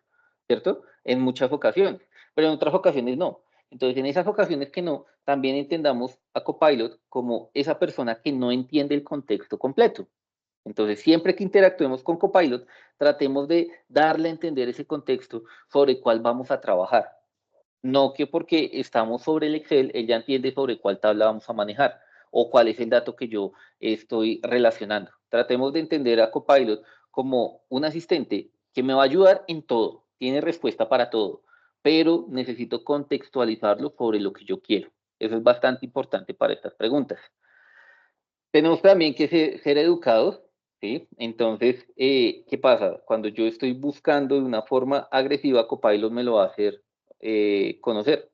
¿cierto? En muchas ocasiones, pero en otras ocasiones no. Entonces, en esas ocasiones que no, también entendamos a Copilot como esa persona que no entiende el contexto completo. Entonces, siempre que interactuemos con Copilot, tratemos de darle a entender ese contexto sobre el cual vamos a trabajar. No que porque estamos sobre el Excel, él ya entiende sobre cuál tabla vamos a manejar o cuál es el dato que yo estoy relacionando. Tratemos de entender a Copilot como un asistente que me va a ayudar en todo, tiene respuesta para todo, pero necesito contextualizarlo sobre lo que yo quiero. Eso es bastante importante para estas preguntas. Tenemos también que ser educados, ¿sí? Entonces, ¿qué pasa? Cuando yo estoy buscando de una forma agresiva, Copilot me lo va a hacer conocer.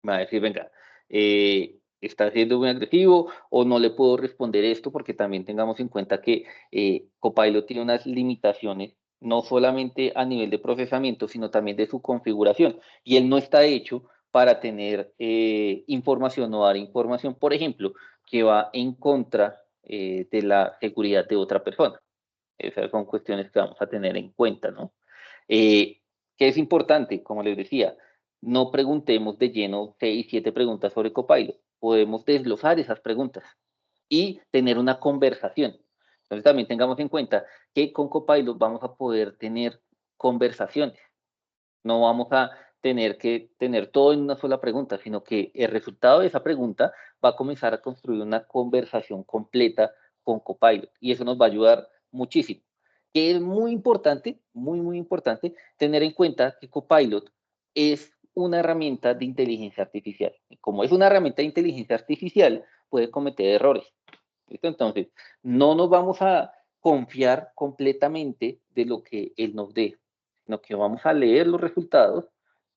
Me va a decir, venga, está siendo muy agresivo o no le puedo responder esto porque también tengamos en cuenta que Copilot tiene unas limitaciones, no solamente a nivel de procesamiento, sino también de su configuración. Y él no está hecho para tener información o dar información, por ejemplo, que va en contra de la seguridad de otra persona. Esas son cuestiones que vamos a tener en cuenta, ¿no? Eh, ¿Qué es importante? Como les decía, no preguntemos de lleno 6, 7 preguntas sobre Copilot. Podemos desglosar esas preguntas y tener una conversación. Entonces también tengamos en cuenta que con Copilot vamos a poder tener conversaciones. No vamos a tener que tener todo en una sola pregunta, sino que el resultado de esa pregunta va a comenzar a construir una conversación completa con Copilot y eso nos va a ayudar muchísimo. Que es muy importante, muy importante tener en cuenta que Copilot es una herramienta de inteligencia artificial. Y como es una herramienta de inteligencia artificial, puede cometer errores. ¿Listo? Entonces, no nos vamos a confiar completamente de lo que él nos dé, sino que vamos a leer los resultados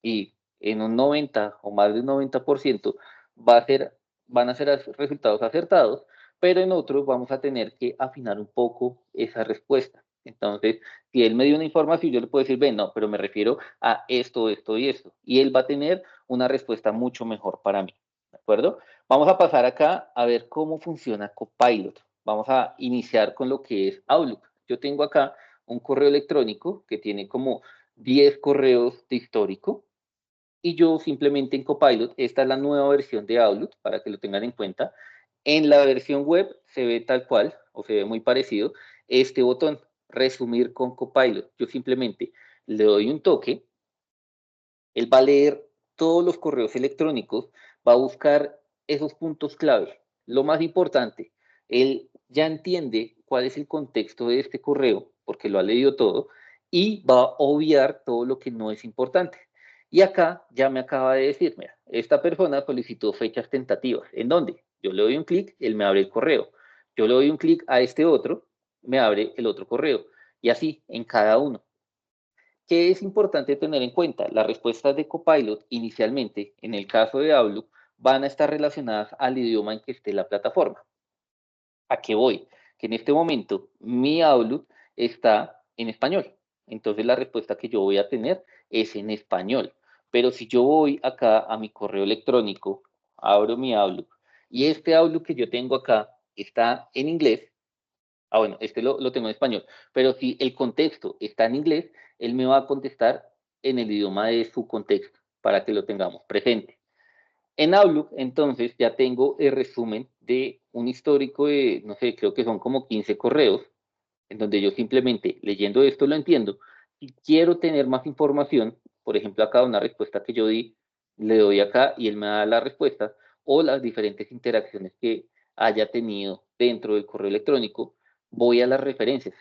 y en un 90 o más de un 90% va a ser, van a ser resultados acertados, pero en otros vamos a tener que afinar un poco esa respuesta. Entonces, si él me dio una información, yo le puedo decir, ven, no, pero me refiero a esto, esto y esto. Y él va a tener una respuesta mucho mejor para mí. ¿De acuerdo? Vamos a pasar acá a ver cómo funciona Copilot. Vamos a iniciar con lo que es Outlook. Yo tengo acá un correo electrónico que tiene como 10 correos de histórico y yo simplemente en Copilot, esta es la nueva versión de Outlook para que lo tengan en cuenta. En la versión web se ve tal cual o se ve muy parecido este botón, resumir con Copilot. Yo simplemente le doy un toque, él va a leer todos los correos electrónicos, va a buscar esos puntos clave. Lo más importante, él ya entiende cuál es el contexto de este correo, porque lo ha leído todo, y va a obviar todo lo que no es importante. Y acá ya me acaba de decir, mira, esta persona solicitó fechas tentativas. ¿En dónde? Yo le doy un clic, él me abre el correo. Yo le doy un clic a este otro, me abre el otro correo. Y así en cada uno. ¿Qué es importante tener en cuenta? Las respuestas de Copilot inicialmente, en el caso de Outlook, van a estar relacionadas al idioma en que esté la plataforma. ¿A qué voy? Que en este momento mi Outlook está en español. Entonces la respuesta que yo voy a tener es en español. Pero si yo voy acá a mi correo electrónico, abro mi Outlook y este Outlook que yo tengo acá está en inglés, bueno, este lo tengo en español, pero si el contexto está en inglés, él me va a contestar en el idioma de su contexto para que lo tengamos presente. En Outlook, entonces, ya tengo el resumen de un histórico de, no sé, creo que son como 15 correos, en donde yo simplemente leyendo esto lo entiendo. Si quiero tener más información, por ejemplo, acá una respuesta que yo di, le doy acá y él me da la respuesta, o las diferentes interacciones que haya tenido dentro del correo electrónico, voy a las referencias.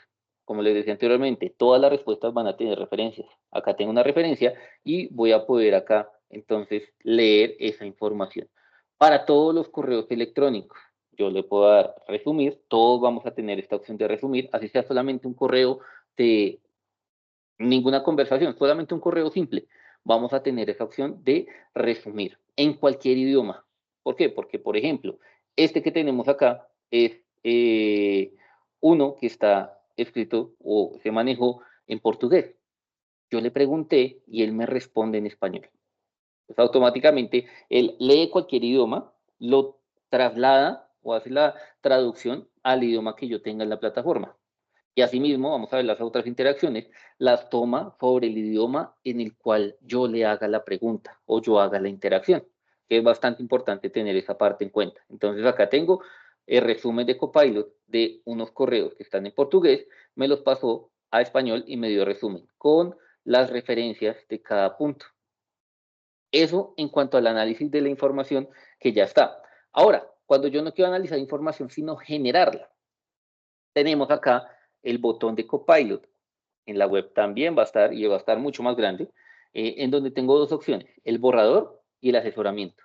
Como les decía anteriormente, todas las respuestas van a tener referencias. Acá tengo una referencia y voy a poder acá entonces leer esa información. Para todos los correos electrónicos, yo le puedo dar resumir, todos vamos a tener esta opción de resumir, así sea solamente un correo de ninguna conversación, solamente un correo simple, vamos a tener esa opción de resumir en cualquier idioma. ¿Por qué? Porque, por ejemplo, este que tenemos acá es uno que está escrito o se manejó en portugués. Yo le pregunté y él me responde en español. Pues automáticamente él lee cualquier idioma, lo traslada o hace la traducción al idioma que yo tenga en la plataforma. Y asimismo, vamos a ver las otras interacciones, las toma sobre el idioma en el cual yo le haga la pregunta o yo haga la interacción, que es bastante importante tener esa parte en cuenta. Entonces acá tengo el resumen de Copilot de unos correos que están en portugués, me los pasó a español y me dio resumen con las referencias de cada punto. Eso en cuanto al análisis de la información que ya está. Ahora, cuando yo no quiero analizar información, sino generarla, tenemos acá el botón de Copilot. En la web también va a estar y va a estar mucho más grande, en donde tengo dos opciones, el borrador y el asesoramiento.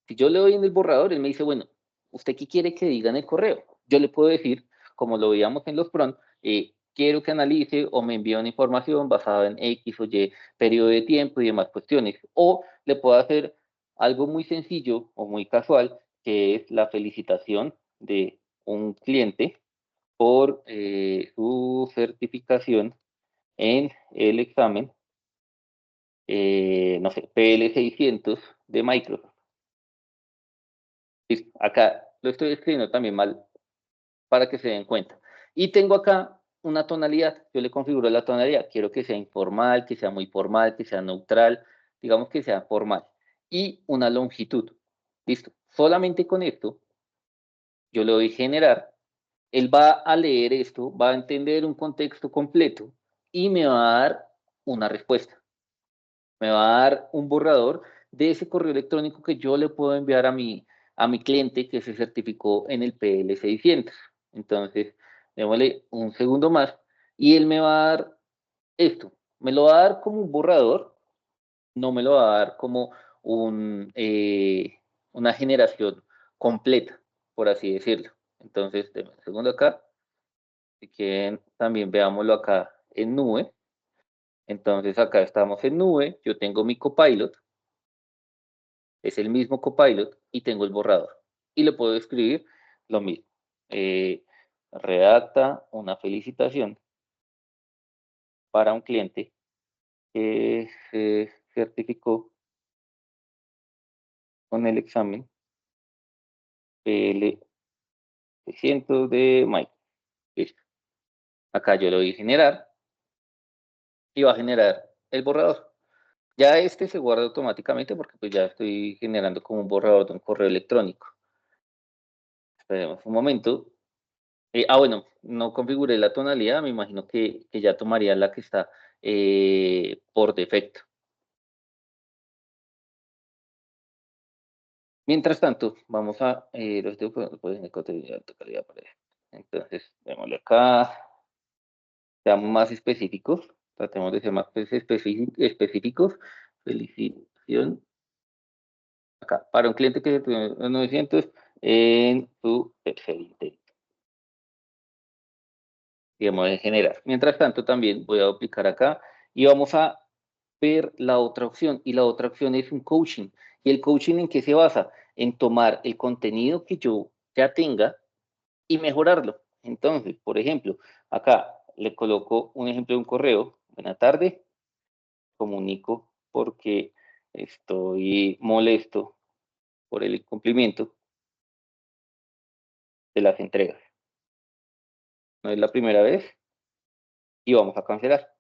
Si yo le doy en el borrador, él me dice, bueno, ¿usted qué quiere que diga en el correo? Yo le puedo decir, como lo veíamos en los PRON, quiero que analice o me envíe una información basada en X o Y periodo de tiempo y demás cuestiones. O le puedo hacer algo muy sencillo o muy casual, que es la felicitación de un cliente por su certificación en el examen, no sé, PL600 de Microsoft. Acá lo estoy escribiendo también mal para que se den cuenta. Y tengo acá una tonalidad, yo le configuro la tonalidad, quiero que sea informal, que sea muy formal, que sea neutral, digamos que sea formal. Y una longitud. Listo. Solamente con esto, yo le doy generar, él va a leer esto, va a entender un contexto completo y me va a dar una respuesta. Me va a dar un borrador de ese correo electrónico que yo le puedo enviar a mi cliente que se certificó en el PL600. Entonces, démosle un segundo más y él me va a dar esto. Me lo va a dar como un borrador, no me lo va a dar como una generación completa, por así decirlo. Entonces, démosle un segundo acá. Si quieren, también veámoslo acá en nube. Entonces, acá estamos en nube. Yo tengo mi Copilot. Es el mismo Copilot y tengo el borrador. Y le puedo escribir lo mismo. Eh, redacta una felicitación para un cliente que se certificó con el examen PL600 de Mike. Listo. Acá yo lo voy a generar y va a generar el borrador. Ya este se guarda automáticamente porque pues ya estoy generando como un borrador de un correo electrónico. Esperemos un momento. Bueno, no configuré la tonalidad, me imagino que ya tomaría la que está por defecto. Mientras tanto, vamos a los de contenido de alta calidad para esto. Entonces, démosle acá, seamos más específicos, tratemos de ser más específicos. felicitación acá, para un cliente que se tuvo 900 en su expediente, digamos, en general. Mientras tanto, también voy a duplicar acá y vamos a ver la otra opción. Y la otra opción es un coaching. ¿Y el coaching en qué se basa? En tomar el contenido que yo ya tenga y mejorarlo. Entonces, por ejemplo, acá le coloco un ejemplo de un correo. Buena tarde, comunico porque estoy molesto por el incumplimiento de las entregas. No es la primera vez y vamos a cancelar.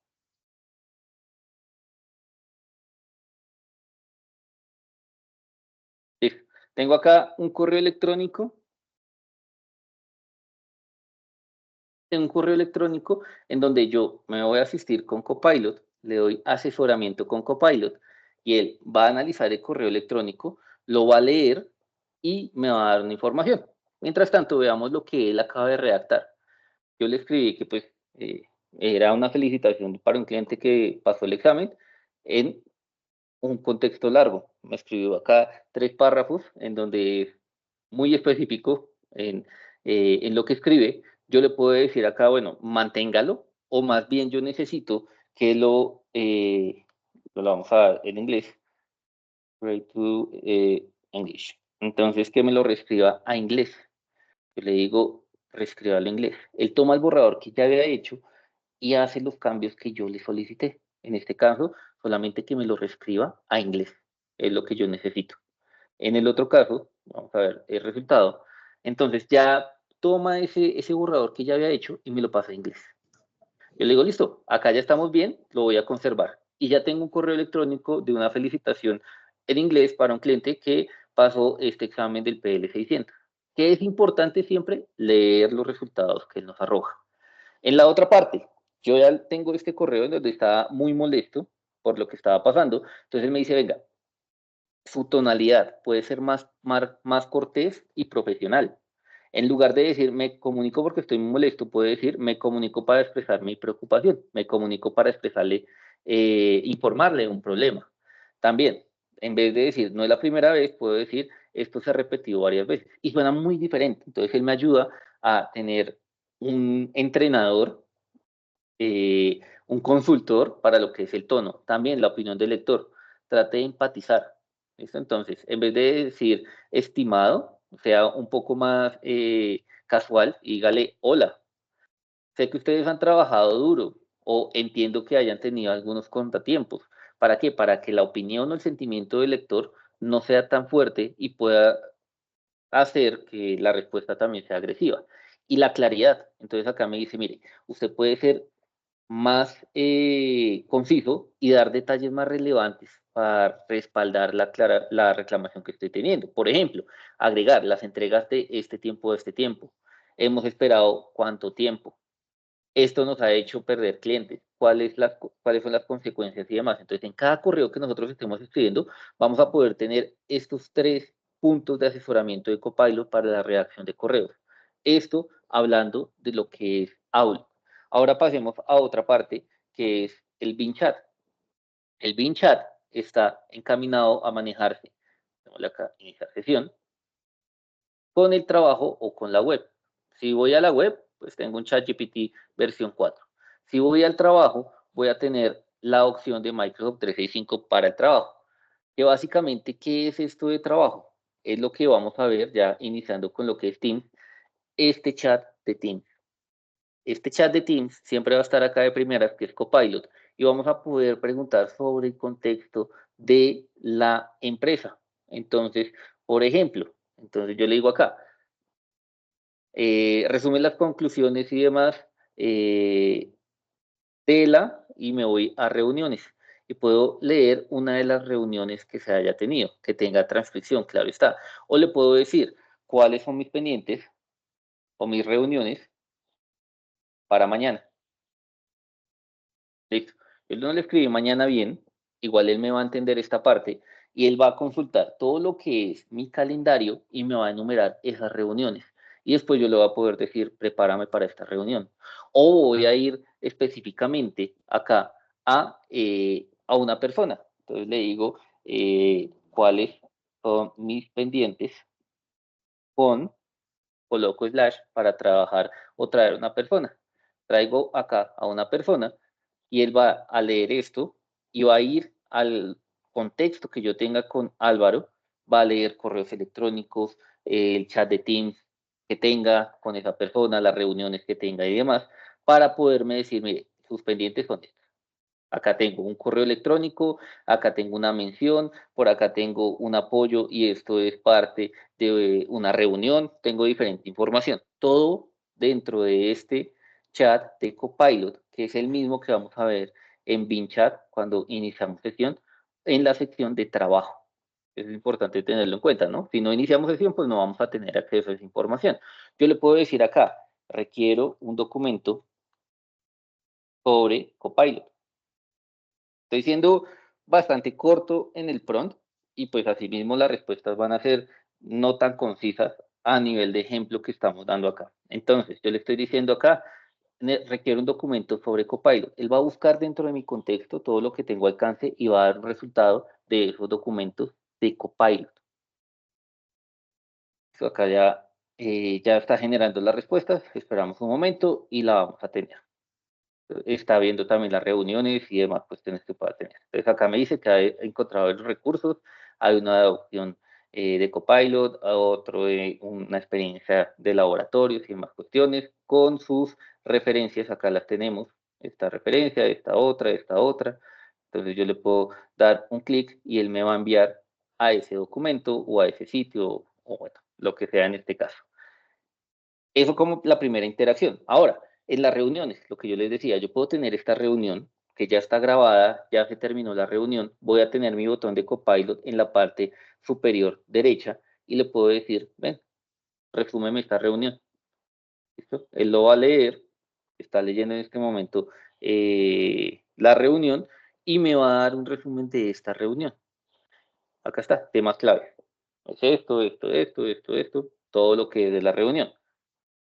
Listo. Tengo acá un correo electrónico, en donde yo me voy a asistir con Copilot, le doy asesoramiento con Copilot y él va a analizar el correo electrónico, lo va a leer y me va a dar una información. Mientras tanto, veamos lo que él acaba de redactar. Yo le escribí que pues era una felicitación para un cliente que pasó el examen en un contexto largo. Me escribió acá 3 párrafos en donde es muy específico en lo que escribe. Yo le puedo decir acá, bueno, manténgalo, o más bien yo necesito que lo vamos a dar en inglés, right to English. Entonces, que me lo reescriba a inglés. Yo le digo, reescríbalo en inglés. Él toma el borrador que ya había hecho y hace los cambios que yo le solicité. En este caso, solamente que me lo reescriba a inglés. Es lo que yo necesito. En el otro caso, vamos a ver el resultado. Entonces ya toma ese borrador que ya había hecho y me lo pasa a inglés. Yo le digo, listo, acá ya estamos bien, lo voy a conservar. Y ya tengo un correo electrónico de una felicitación en inglés para un cliente que pasó este examen del PL600. Que es importante siempre leer los resultados que nos arroja. En la otra parte, yo ya tengo este correo en donde estaba muy molesto por lo que estaba pasando. Entonces me dice, venga, su tonalidad puede ser más cortés y profesional. En lugar de decir me comunico porque estoy muy molesto, puede decir me comunico para expresar mi preocupación, me comunico para expresarle, informarle de un problema. También, en vez de decir no es la primera vez, puedo decir esto se ha repetido varias veces y suena muy diferente. Entonces él me ayuda a tener un entrenador, un consultor para lo que es el tono. También la opinión del lector. Trate de empatizar. ¿Listo? Entonces, en vez de decir estimado, sea un poco más casual y dígale hola. Sé que ustedes han trabajado duro o entiendo que hayan tenido algunos contratiempos. ¿Para qué? Para que la opinión o el sentimiento del lector no sea tan fuerte y pueda hacer que la respuesta también sea agresiva. Y la claridad. Entonces acá me dice, mire, usted puede ser más conciso y dar detalles más relevantes para respaldar la reclamación que estoy teniendo. Por ejemplo, agregar las entregas de este tiempo a este tiempo. Hemos esperado cuánto tiempo. Esto nos ha hecho perder clientes. ¿Cuáles son las consecuencias y demás? Entonces, en cada correo que nosotros estemos escribiendo, vamos a poder tener estos 3 puntos de asesoramiento de Copilot para la redacción de correos. Esto hablando de lo que es Outlook. Ahora pasemos a otra parte que es el Bing Chat. El Bing Chat está encaminado a manejarse, démosle acá, iniciar sesión, con el trabajo o con la web. Si voy a la web, pues tengo un ChatGPT versión 4. Si voy al trabajo, voy a tener la opción de Microsoft 365 para el trabajo. Que básicamente, ¿qué es esto de trabajo? Es lo que vamos a ver ya iniciando con lo que es Teams, este chat de Teams. Este chat de Teams siempre va a estar acá de primeras, que es Copilot, y vamos a poder preguntar sobre el contexto de la empresa. Entonces, por ejemplo, entonces yo le digo acá, resume las conclusiones y demás de y me voy a reuniones. Y puedo leer una de las reuniones que se haya tenido, que tenga transcripción, claro está. O le puedo decir cuáles son mis pendientes o mis reuniones para mañana. Listo. Yo no le escribí mañana bien, igual él me va a entender esta parte y él va a consultar todo lo que es mi calendario y me va a enumerar esas reuniones. Y después yo le voy a poder decir, prepárame para esta reunión. O voy a ir específicamente acá a una persona. Entonces le digo cuáles son mis pendientes con, coloco slash para trabajar o traer una persona. Traigo acá a una persona y él va a leer esto y va a ir al contexto que yo tenga con Álvaro, va a leer correos electrónicos, el chat de Teams que tenga con esa persona, las reuniones que tenga y demás, para poderme decir, mire, sus pendientes son estos. Acá tengo un correo electrónico, acá tengo una mención, por acá tengo un apoyo y esto es parte de una reunión, tengo diferente información. Todo dentro de este chat de Copilot, que es el mismo que vamos a ver en BinChat cuando iniciamos sesión, en la sección de trabajo. Es importante tenerlo en cuenta, ¿no? Si no iniciamos sesión, pues no vamos a tener acceso a esa información. Yo le puedo decir acá, requiero un documento sobre Copilot. Estoy siendo bastante corto en el prompt y pues asimismo las respuestas van a ser no tan concisas a nivel de ejemplo que estamos dando acá. Entonces, yo le estoy diciendo acá, requiere un documento sobre Copilot. Él va a buscar dentro de mi contexto todo lo que tengo alcance y va a dar un resultado de esos documentos de Copilot. Eso acá ya está generando las respuestas, esperamos un momento y la vamos a tener. Está viendo también las reuniones y demás cuestiones que pueda tener. Entonces acá me dice que ha encontrado los recursos, hay una adopción de Copilot, otro de una experiencia de laboratorios y demás cuestiones, con sus referencias, acá las tenemos, esta referencia, esta otra, entonces yo le puedo dar un clic y él me va a enviar a ese documento o a ese sitio, o bueno, lo que sea en este caso. Eso como la primera interacción. Ahora, en las reuniones, lo que yo les decía, yo puedo tener esta reunión que ya está grabada, ya se terminó la reunión, voy a tener mi botón de Copilot en la parte superior derecha y le puedo decir, ven, resúmeme esta reunión. ¿Listo? Él lo va a leer, está leyendo en este momento la reunión y me va a dar un resumen de esta reunión. Acá está, temas claves. Es esto, todo lo que es de la reunión.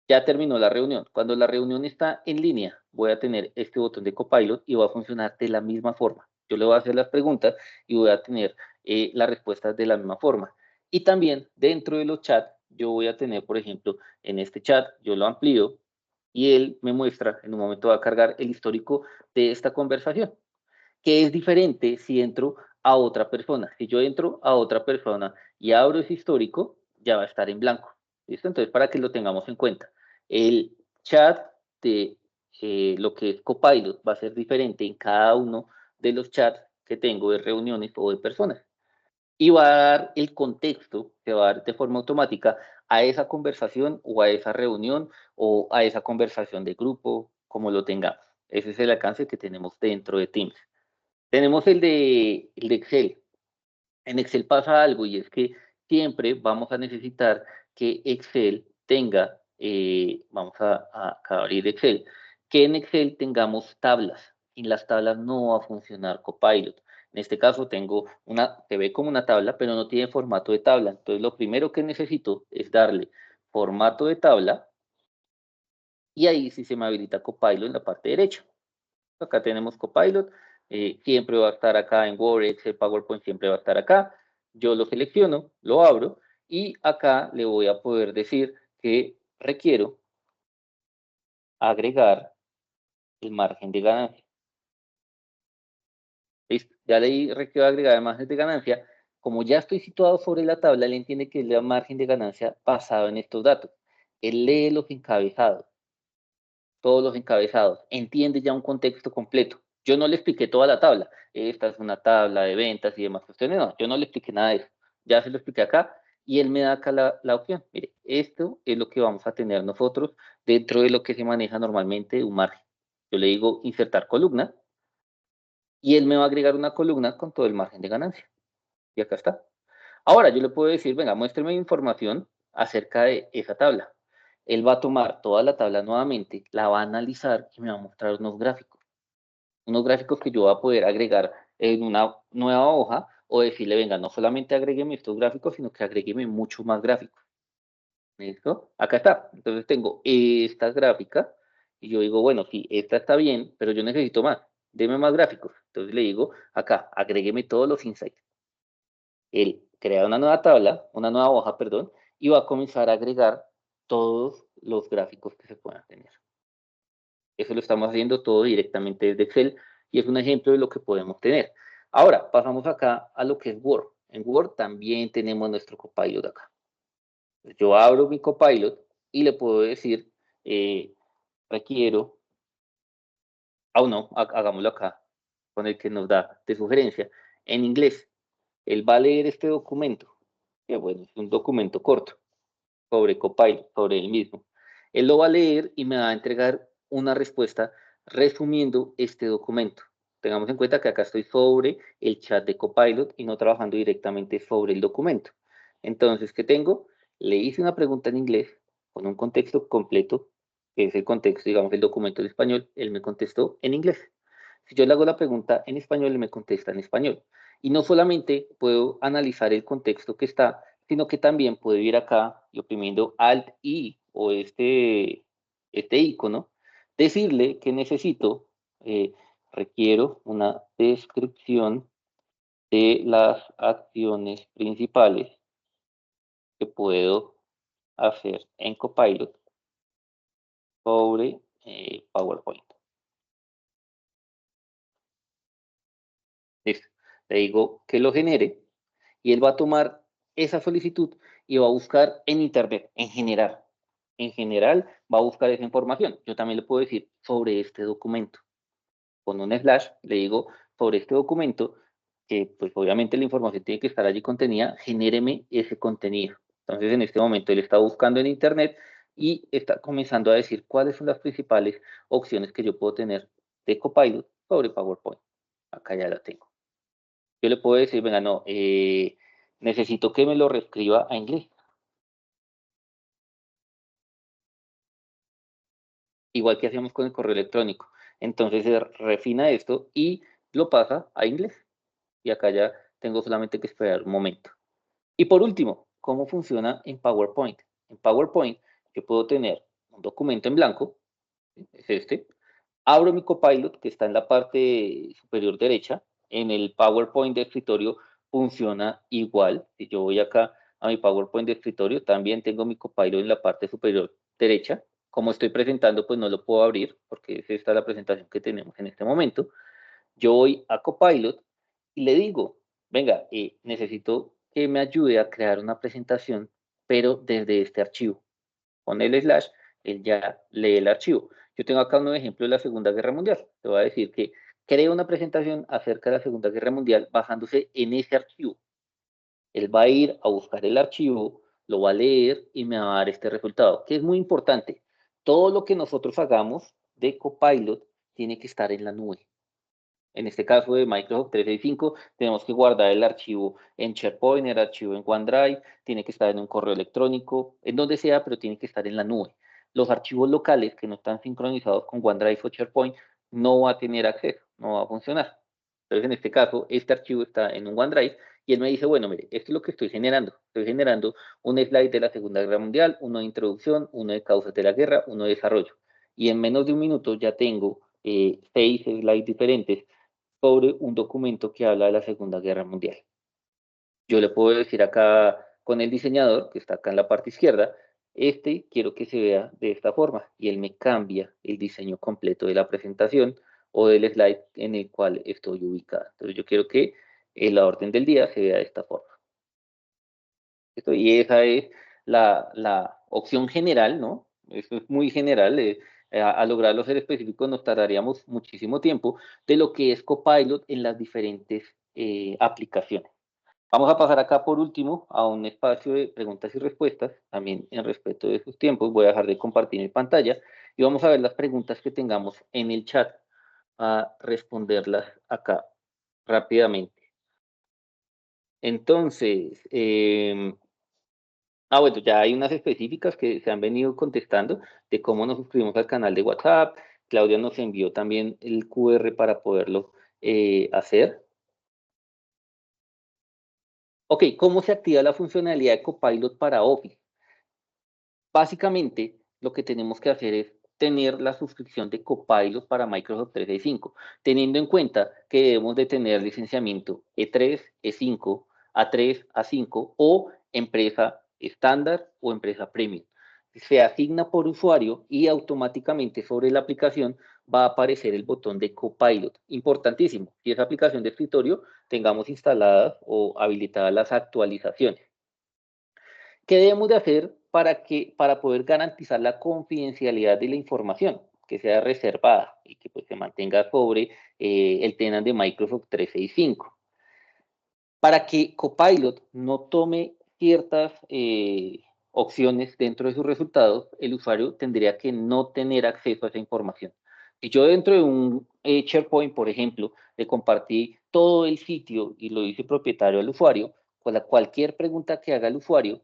Ya terminó la reunión. Cuando la reunión está en línea, voy a tener este botón de Copilot y va a funcionar de la misma forma. Yo le voy a hacer las preguntas y voy a tener las respuestas de la misma forma. Y también dentro de los chats, yo voy a tener, por ejemplo, en este chat, yo lo amplío y él me muestra, en un momento va a cargar el histórico de esta conversación, que es diferente si entro a otra persona. Si yo entro a otra persona y abro ese histórico, ya va a estar en blanco. ¿Listo? Entonces, para que lo tengamos en cuenta, el chat de lo que es Copilot va a ser diferente en cada uno de los chats que tengo de reuniones o de personas. Y va a dar el contexto, se va a dar de forma automática a esa conversación o a esa reunión o a esa conversación de grupo, como lo tengamos. Ese es el alcance que tenemos dentro de Teams. Tenemos el de Excel. En Excel pasa algo y es que siempre vamos a necesitar que Excel tenga, vamos a abrir Excel, que en Excel tengamos tablas. En las tablas no va a funcionar Copilot. En este caso tengo se ve como una tabla, pero no tiene formato de tabla. Entonces lo primero que necesito es darle formato de tabla y ahí sí se me habilita Copilot en la parte derecha. Acá tenemos Copilot, siempre va a estar acá en Word, Excel, PowerPoint, siempre va a estar acá. Yo lo selecciono, lo abro y acá le voy a poder decir que requiero agregar el margen de ganancia. ¿Listo? Ya le requiero agregar el margen de ganancia. Como ya estoy situado sobre la tabla, él entiende que es el margen de ganancia basado en estos datos. Él lee los encabezados, todos los encabezados, entiende ya un contexto completo. Yo no le expliqué toda la tabla, esta es una tabla de ventas y demás cuestiones, no, yo no le expliqué nada de eso, ya se lo expliqué acá y él me da acá la opción, mire, esto es lo que vamos a tener nosotros dentro de lo que se maneja normalmente un margen. Yo le digo insertar columna y él me va a agregar una columna con todo el margen de ganancia y acá está. Ahora yo le puedo decir, venga, muéstreme información acerca de esa tabla. Él va a tomar toda la tabla nuevamente, la va a analizar y me va a mostrar unos gráficos que yo voy a poder agregar en una nueva hoja o decirle, venga, no solamente agrégueme estos gráficos, sino que agrégueme muchos más gráficos. ¿Listo? Acá está. Entonces tengo esta gráfica y yo digo, bueno, sí, esta está bien, pero yo necesito más. deme más gráficos. Entonces le digo acá, agrégueme todos los insights. Él crea una nueva tabla, una nueva hoja, perdón, y va a comenzar a agregar todos los gráficos que se puedan tener. Eso lo estamos haciendo todo directamente desde Excel y es un ejemplo de lo que podemos tener. Ahora, pasamos acá a lo que es Word. En Word también tenemos nuestro Copilot acá. Yo abro mi Copilot y le puedo decir, requiero, no, hagámoslo acá, con el que nos da de sugerencia, en inglés. Él va a leer este documento, que bueno, es un documento corto sobre Copilot, sobre él mismo. Él lo va a leer y me va a entregar una respuesta resumiendo este documento. Tengamos en cuenta que acá estoy sobre el chat de Copilot y no trabajando directamente sobre el documento. Entonces, ¿qué tengo? Le hice una pregunta en inglés con un contexto completo, que es el contexto, digamos, el documento en español. Él me contestó en inglés. Si yo le hago la pregunta en español, él me contesta en español. Y no solamente puedo analizar el contexto que está, sino que también puedo ir acá y oprimiendo Alt I o este icono, decirle que necesito, requiero una descripción de las acciones principales que puedo hacer en Copilot sobre PowerPoint. Listo. Le digo que lo genere y él va a tomar esa solicitud y va a buscar en Internet, en general. En general, va a buscar esa información. Yo también le puedo decir sobre este documento. Con un slash le digo sobre este documento, que pues obviamente la información tiene que estar allí contenida, genéreme ese contenido. Entonces en este momento él está buscando en Internet y está comenzando a decir cuáles son las principales opciones que yo puedo tener de Copilot sobre PowerPoint. Acá ya la tengo. Yo le puedo decir, venga, no, necesito que me lo reescriba a inglés. Igual que hacíamos con el correo electrónico. Entonces se refina esto y lo pasa a inglés. Y acá ya tengo solamente que esperar un momento. Y por último, ¿cómo funciona en PowerPoint? En PowerPoint yo puedo tener un documento en blanco, es este, abro mi Copilot que está en la parte superior derecha, en el PowerPoint de escritorio funciona igual. Si yo voy acá a mi PowerPoint de escritorio, también tengo mi Copilot en la parte superior derecha. Como estoy presentando, pues no lo puedo abrir porque es esta la presentación que tenemos en este momento. Yo voy a Copilot y le digo, venga, necesito que me ayude a crear una presentación, pero desde este archivo. Con el slash, él ya lee el archivo. Yo tengo acá un ejemplo de la Segunda Guerra Mundial. Te voy a decir que creo una presentación acerca de la Segunda Guerra Mundial basándose en ese archivo. Él va a ir a buscar el archivo, lo va a leer y me va a dar este resultado, que es muy importante. Todo lo que nosotros hagamos de Copilot tiene que estar en la nube. En este caso de Microsoft 365, tenemos que guardar el archivo en SharePoint, el archivo en OneDrive, tiene que estar en un correo electrónico, en donde sea, pero tiene que estar en la nube. Los archivos locales que no están sincronizados con OneDrive o SharePoint no va a tener acceso, no va a funcionar. Entonces, en este caso, este archivo está en un OneDrive y él me dice, bueno, mire, esto es lo que estoy generando. Estoy generando un slide de la Segunda Guerra Mundial, uno de introducción, uno de causas de la guerra, uno de desarrollo. Y en menos de un minuto ya tengo 6 slides diferentes sobre un documento que habla de la Segunda Guerra Mundial. Yo le puedo decir acá con el diseñador, que está acá en la parte izquierda, quiero que se vea de esta forma, y él me cambia el diseño completo de la presentación o del slide en el cual estoy ubicada. Entonces yo quiero que la orden del día se vea de esta forma. Y esa es la opción general, ¿no? Eso es muy general. A lograrlo ser específico nos tardaríamos muchísimo tiempo de lo que es Copilot en las diferentes aplicaciones. Vamos a pasar acá por último a un espacio de preguntas y respuestas, también en respeto de sus tiempos. Voy a dejar de compartir mi pantalla y vamos a ver las preguntas que tengamos en el chat a responderlas acá rápidamente. Entonces, bueno, ya hay unas específicas que se han venido contestando de cómo nos suscribimos al canal de WhatsApp. Claudia nos envió también el QR para poderlo hacer. Ok, ¿cómo se activa la funcionalidad de Copilot para Office? Básicamente, lo que tenemos que hacer es tener la suscripción de Copilot para Microsoft 365, teniendo en cuenta que debemos de tener licenciamiento E3, E5, A3, A5 o empresa estándar o empresa premium. Se asigna por usuario y automáticamente sobre la aplicación va a aparecer el botón de Copilot. Importantísimo, si es aplicación de escritorio, tengamos instaladas o habilitadas las actualizaciones. ¿Qué debemos de hacer para poder garantizar la confidencialidad de la información, que sea reservada y que pues, se mantenga sobre el tenant de Microsoft 365? Para que Copilot no tome ciertas opciones dentro de sus resultados, el usuario tendría que no tener acceso a esa información. Si yo dentro de un SharePoint, por ejemplo, le compartí todo el sitio y lo hice propietario al usuario, pues cualquier pregunta que haga el usuario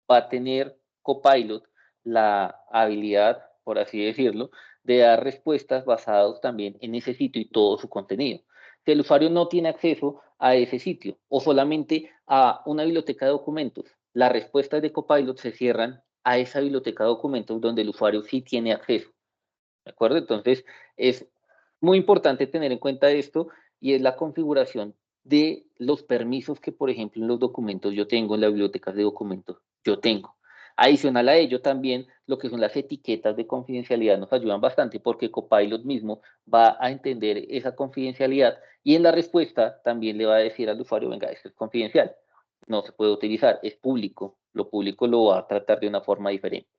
va a tener Copilot la habilidad, por así decirlo, de dar respuestas basadas también en ese sitio y todo su contenido. Si el usuario no tiene acceso a ese sitio o solamente a una biblioteca de documentos, las respuestas de Copilot se cierran a esa biblioteca de documentos donde el usuario sí tiene acceso. ¿De acuerdo? Entonces, es muy importante tener en cuenta esto y es la configuración de los permisos que, por ejemplo, en los documentos yo tengo, en las bibliotecas de documentos yo tengo. Adicional a ello, también lo que son las etiquetas de confidencialidad nos ayudan bastante porque Copilot mismo va a entender esa confidencialidad y en la respuesta también le va a decir al usuario, venga, esto es confidencial, no se puede utilizar, es público, lo público lo va a tratar de una forma diferente.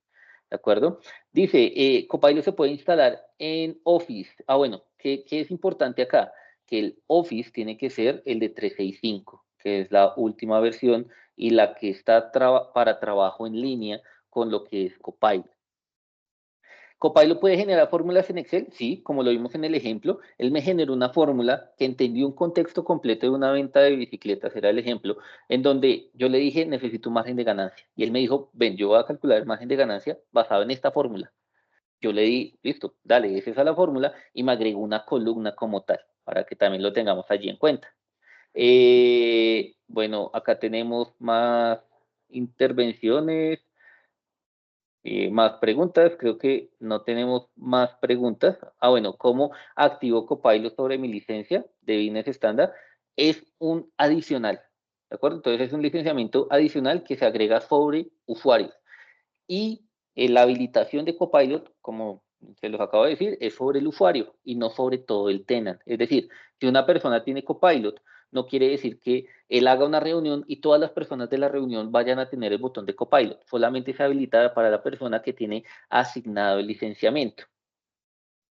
¿De acuerdo? Dice, Copilot se puede instalar en Office. Bueno, ¿qué es importante acá? Que el Office tiene que ser el de 365, que es la última versión y la que está para trabajo en línea con lo que es Copilot. Copilot puede generar fórmulas en Excel, sí, como lo vimos en el ejemplo. Él me generó una fórmula que entendió un contexto completo de una venta de bicicletas, era el ejemplo, en donde yo le dije, necesito un margen de ganancia. Y él me dijo, ven, yo voy a calcular el margen de ganancia basado en esta fórmula. Yo le di, listo, dale, esa es la fórmula, y me agregó una columna como tal, para que también lo tengamos allí en cuenta. Bueno, acá tenemos más intervenciones. Más preguntas, creo que no tenemos más preguntas. Bueno, ¿cómo activo Copilot sobre mi licencia de business estándar? Es un adicional, ¿de acuerdo? Entonces es un licenciamiento adicional que se agrega sobre usuarios. Y la habilitación de Copilot, como se los acabo de decir, es sobre el usuario y no sobre todo el tenant. Es decir, si una persona tiene Copilot, no quiere decir que él haga una reunión y todas las personas de la reunión vayan a tener el botón de Copilot. Solamente es habilitada para la persona que tiene asignado el licenciamiento.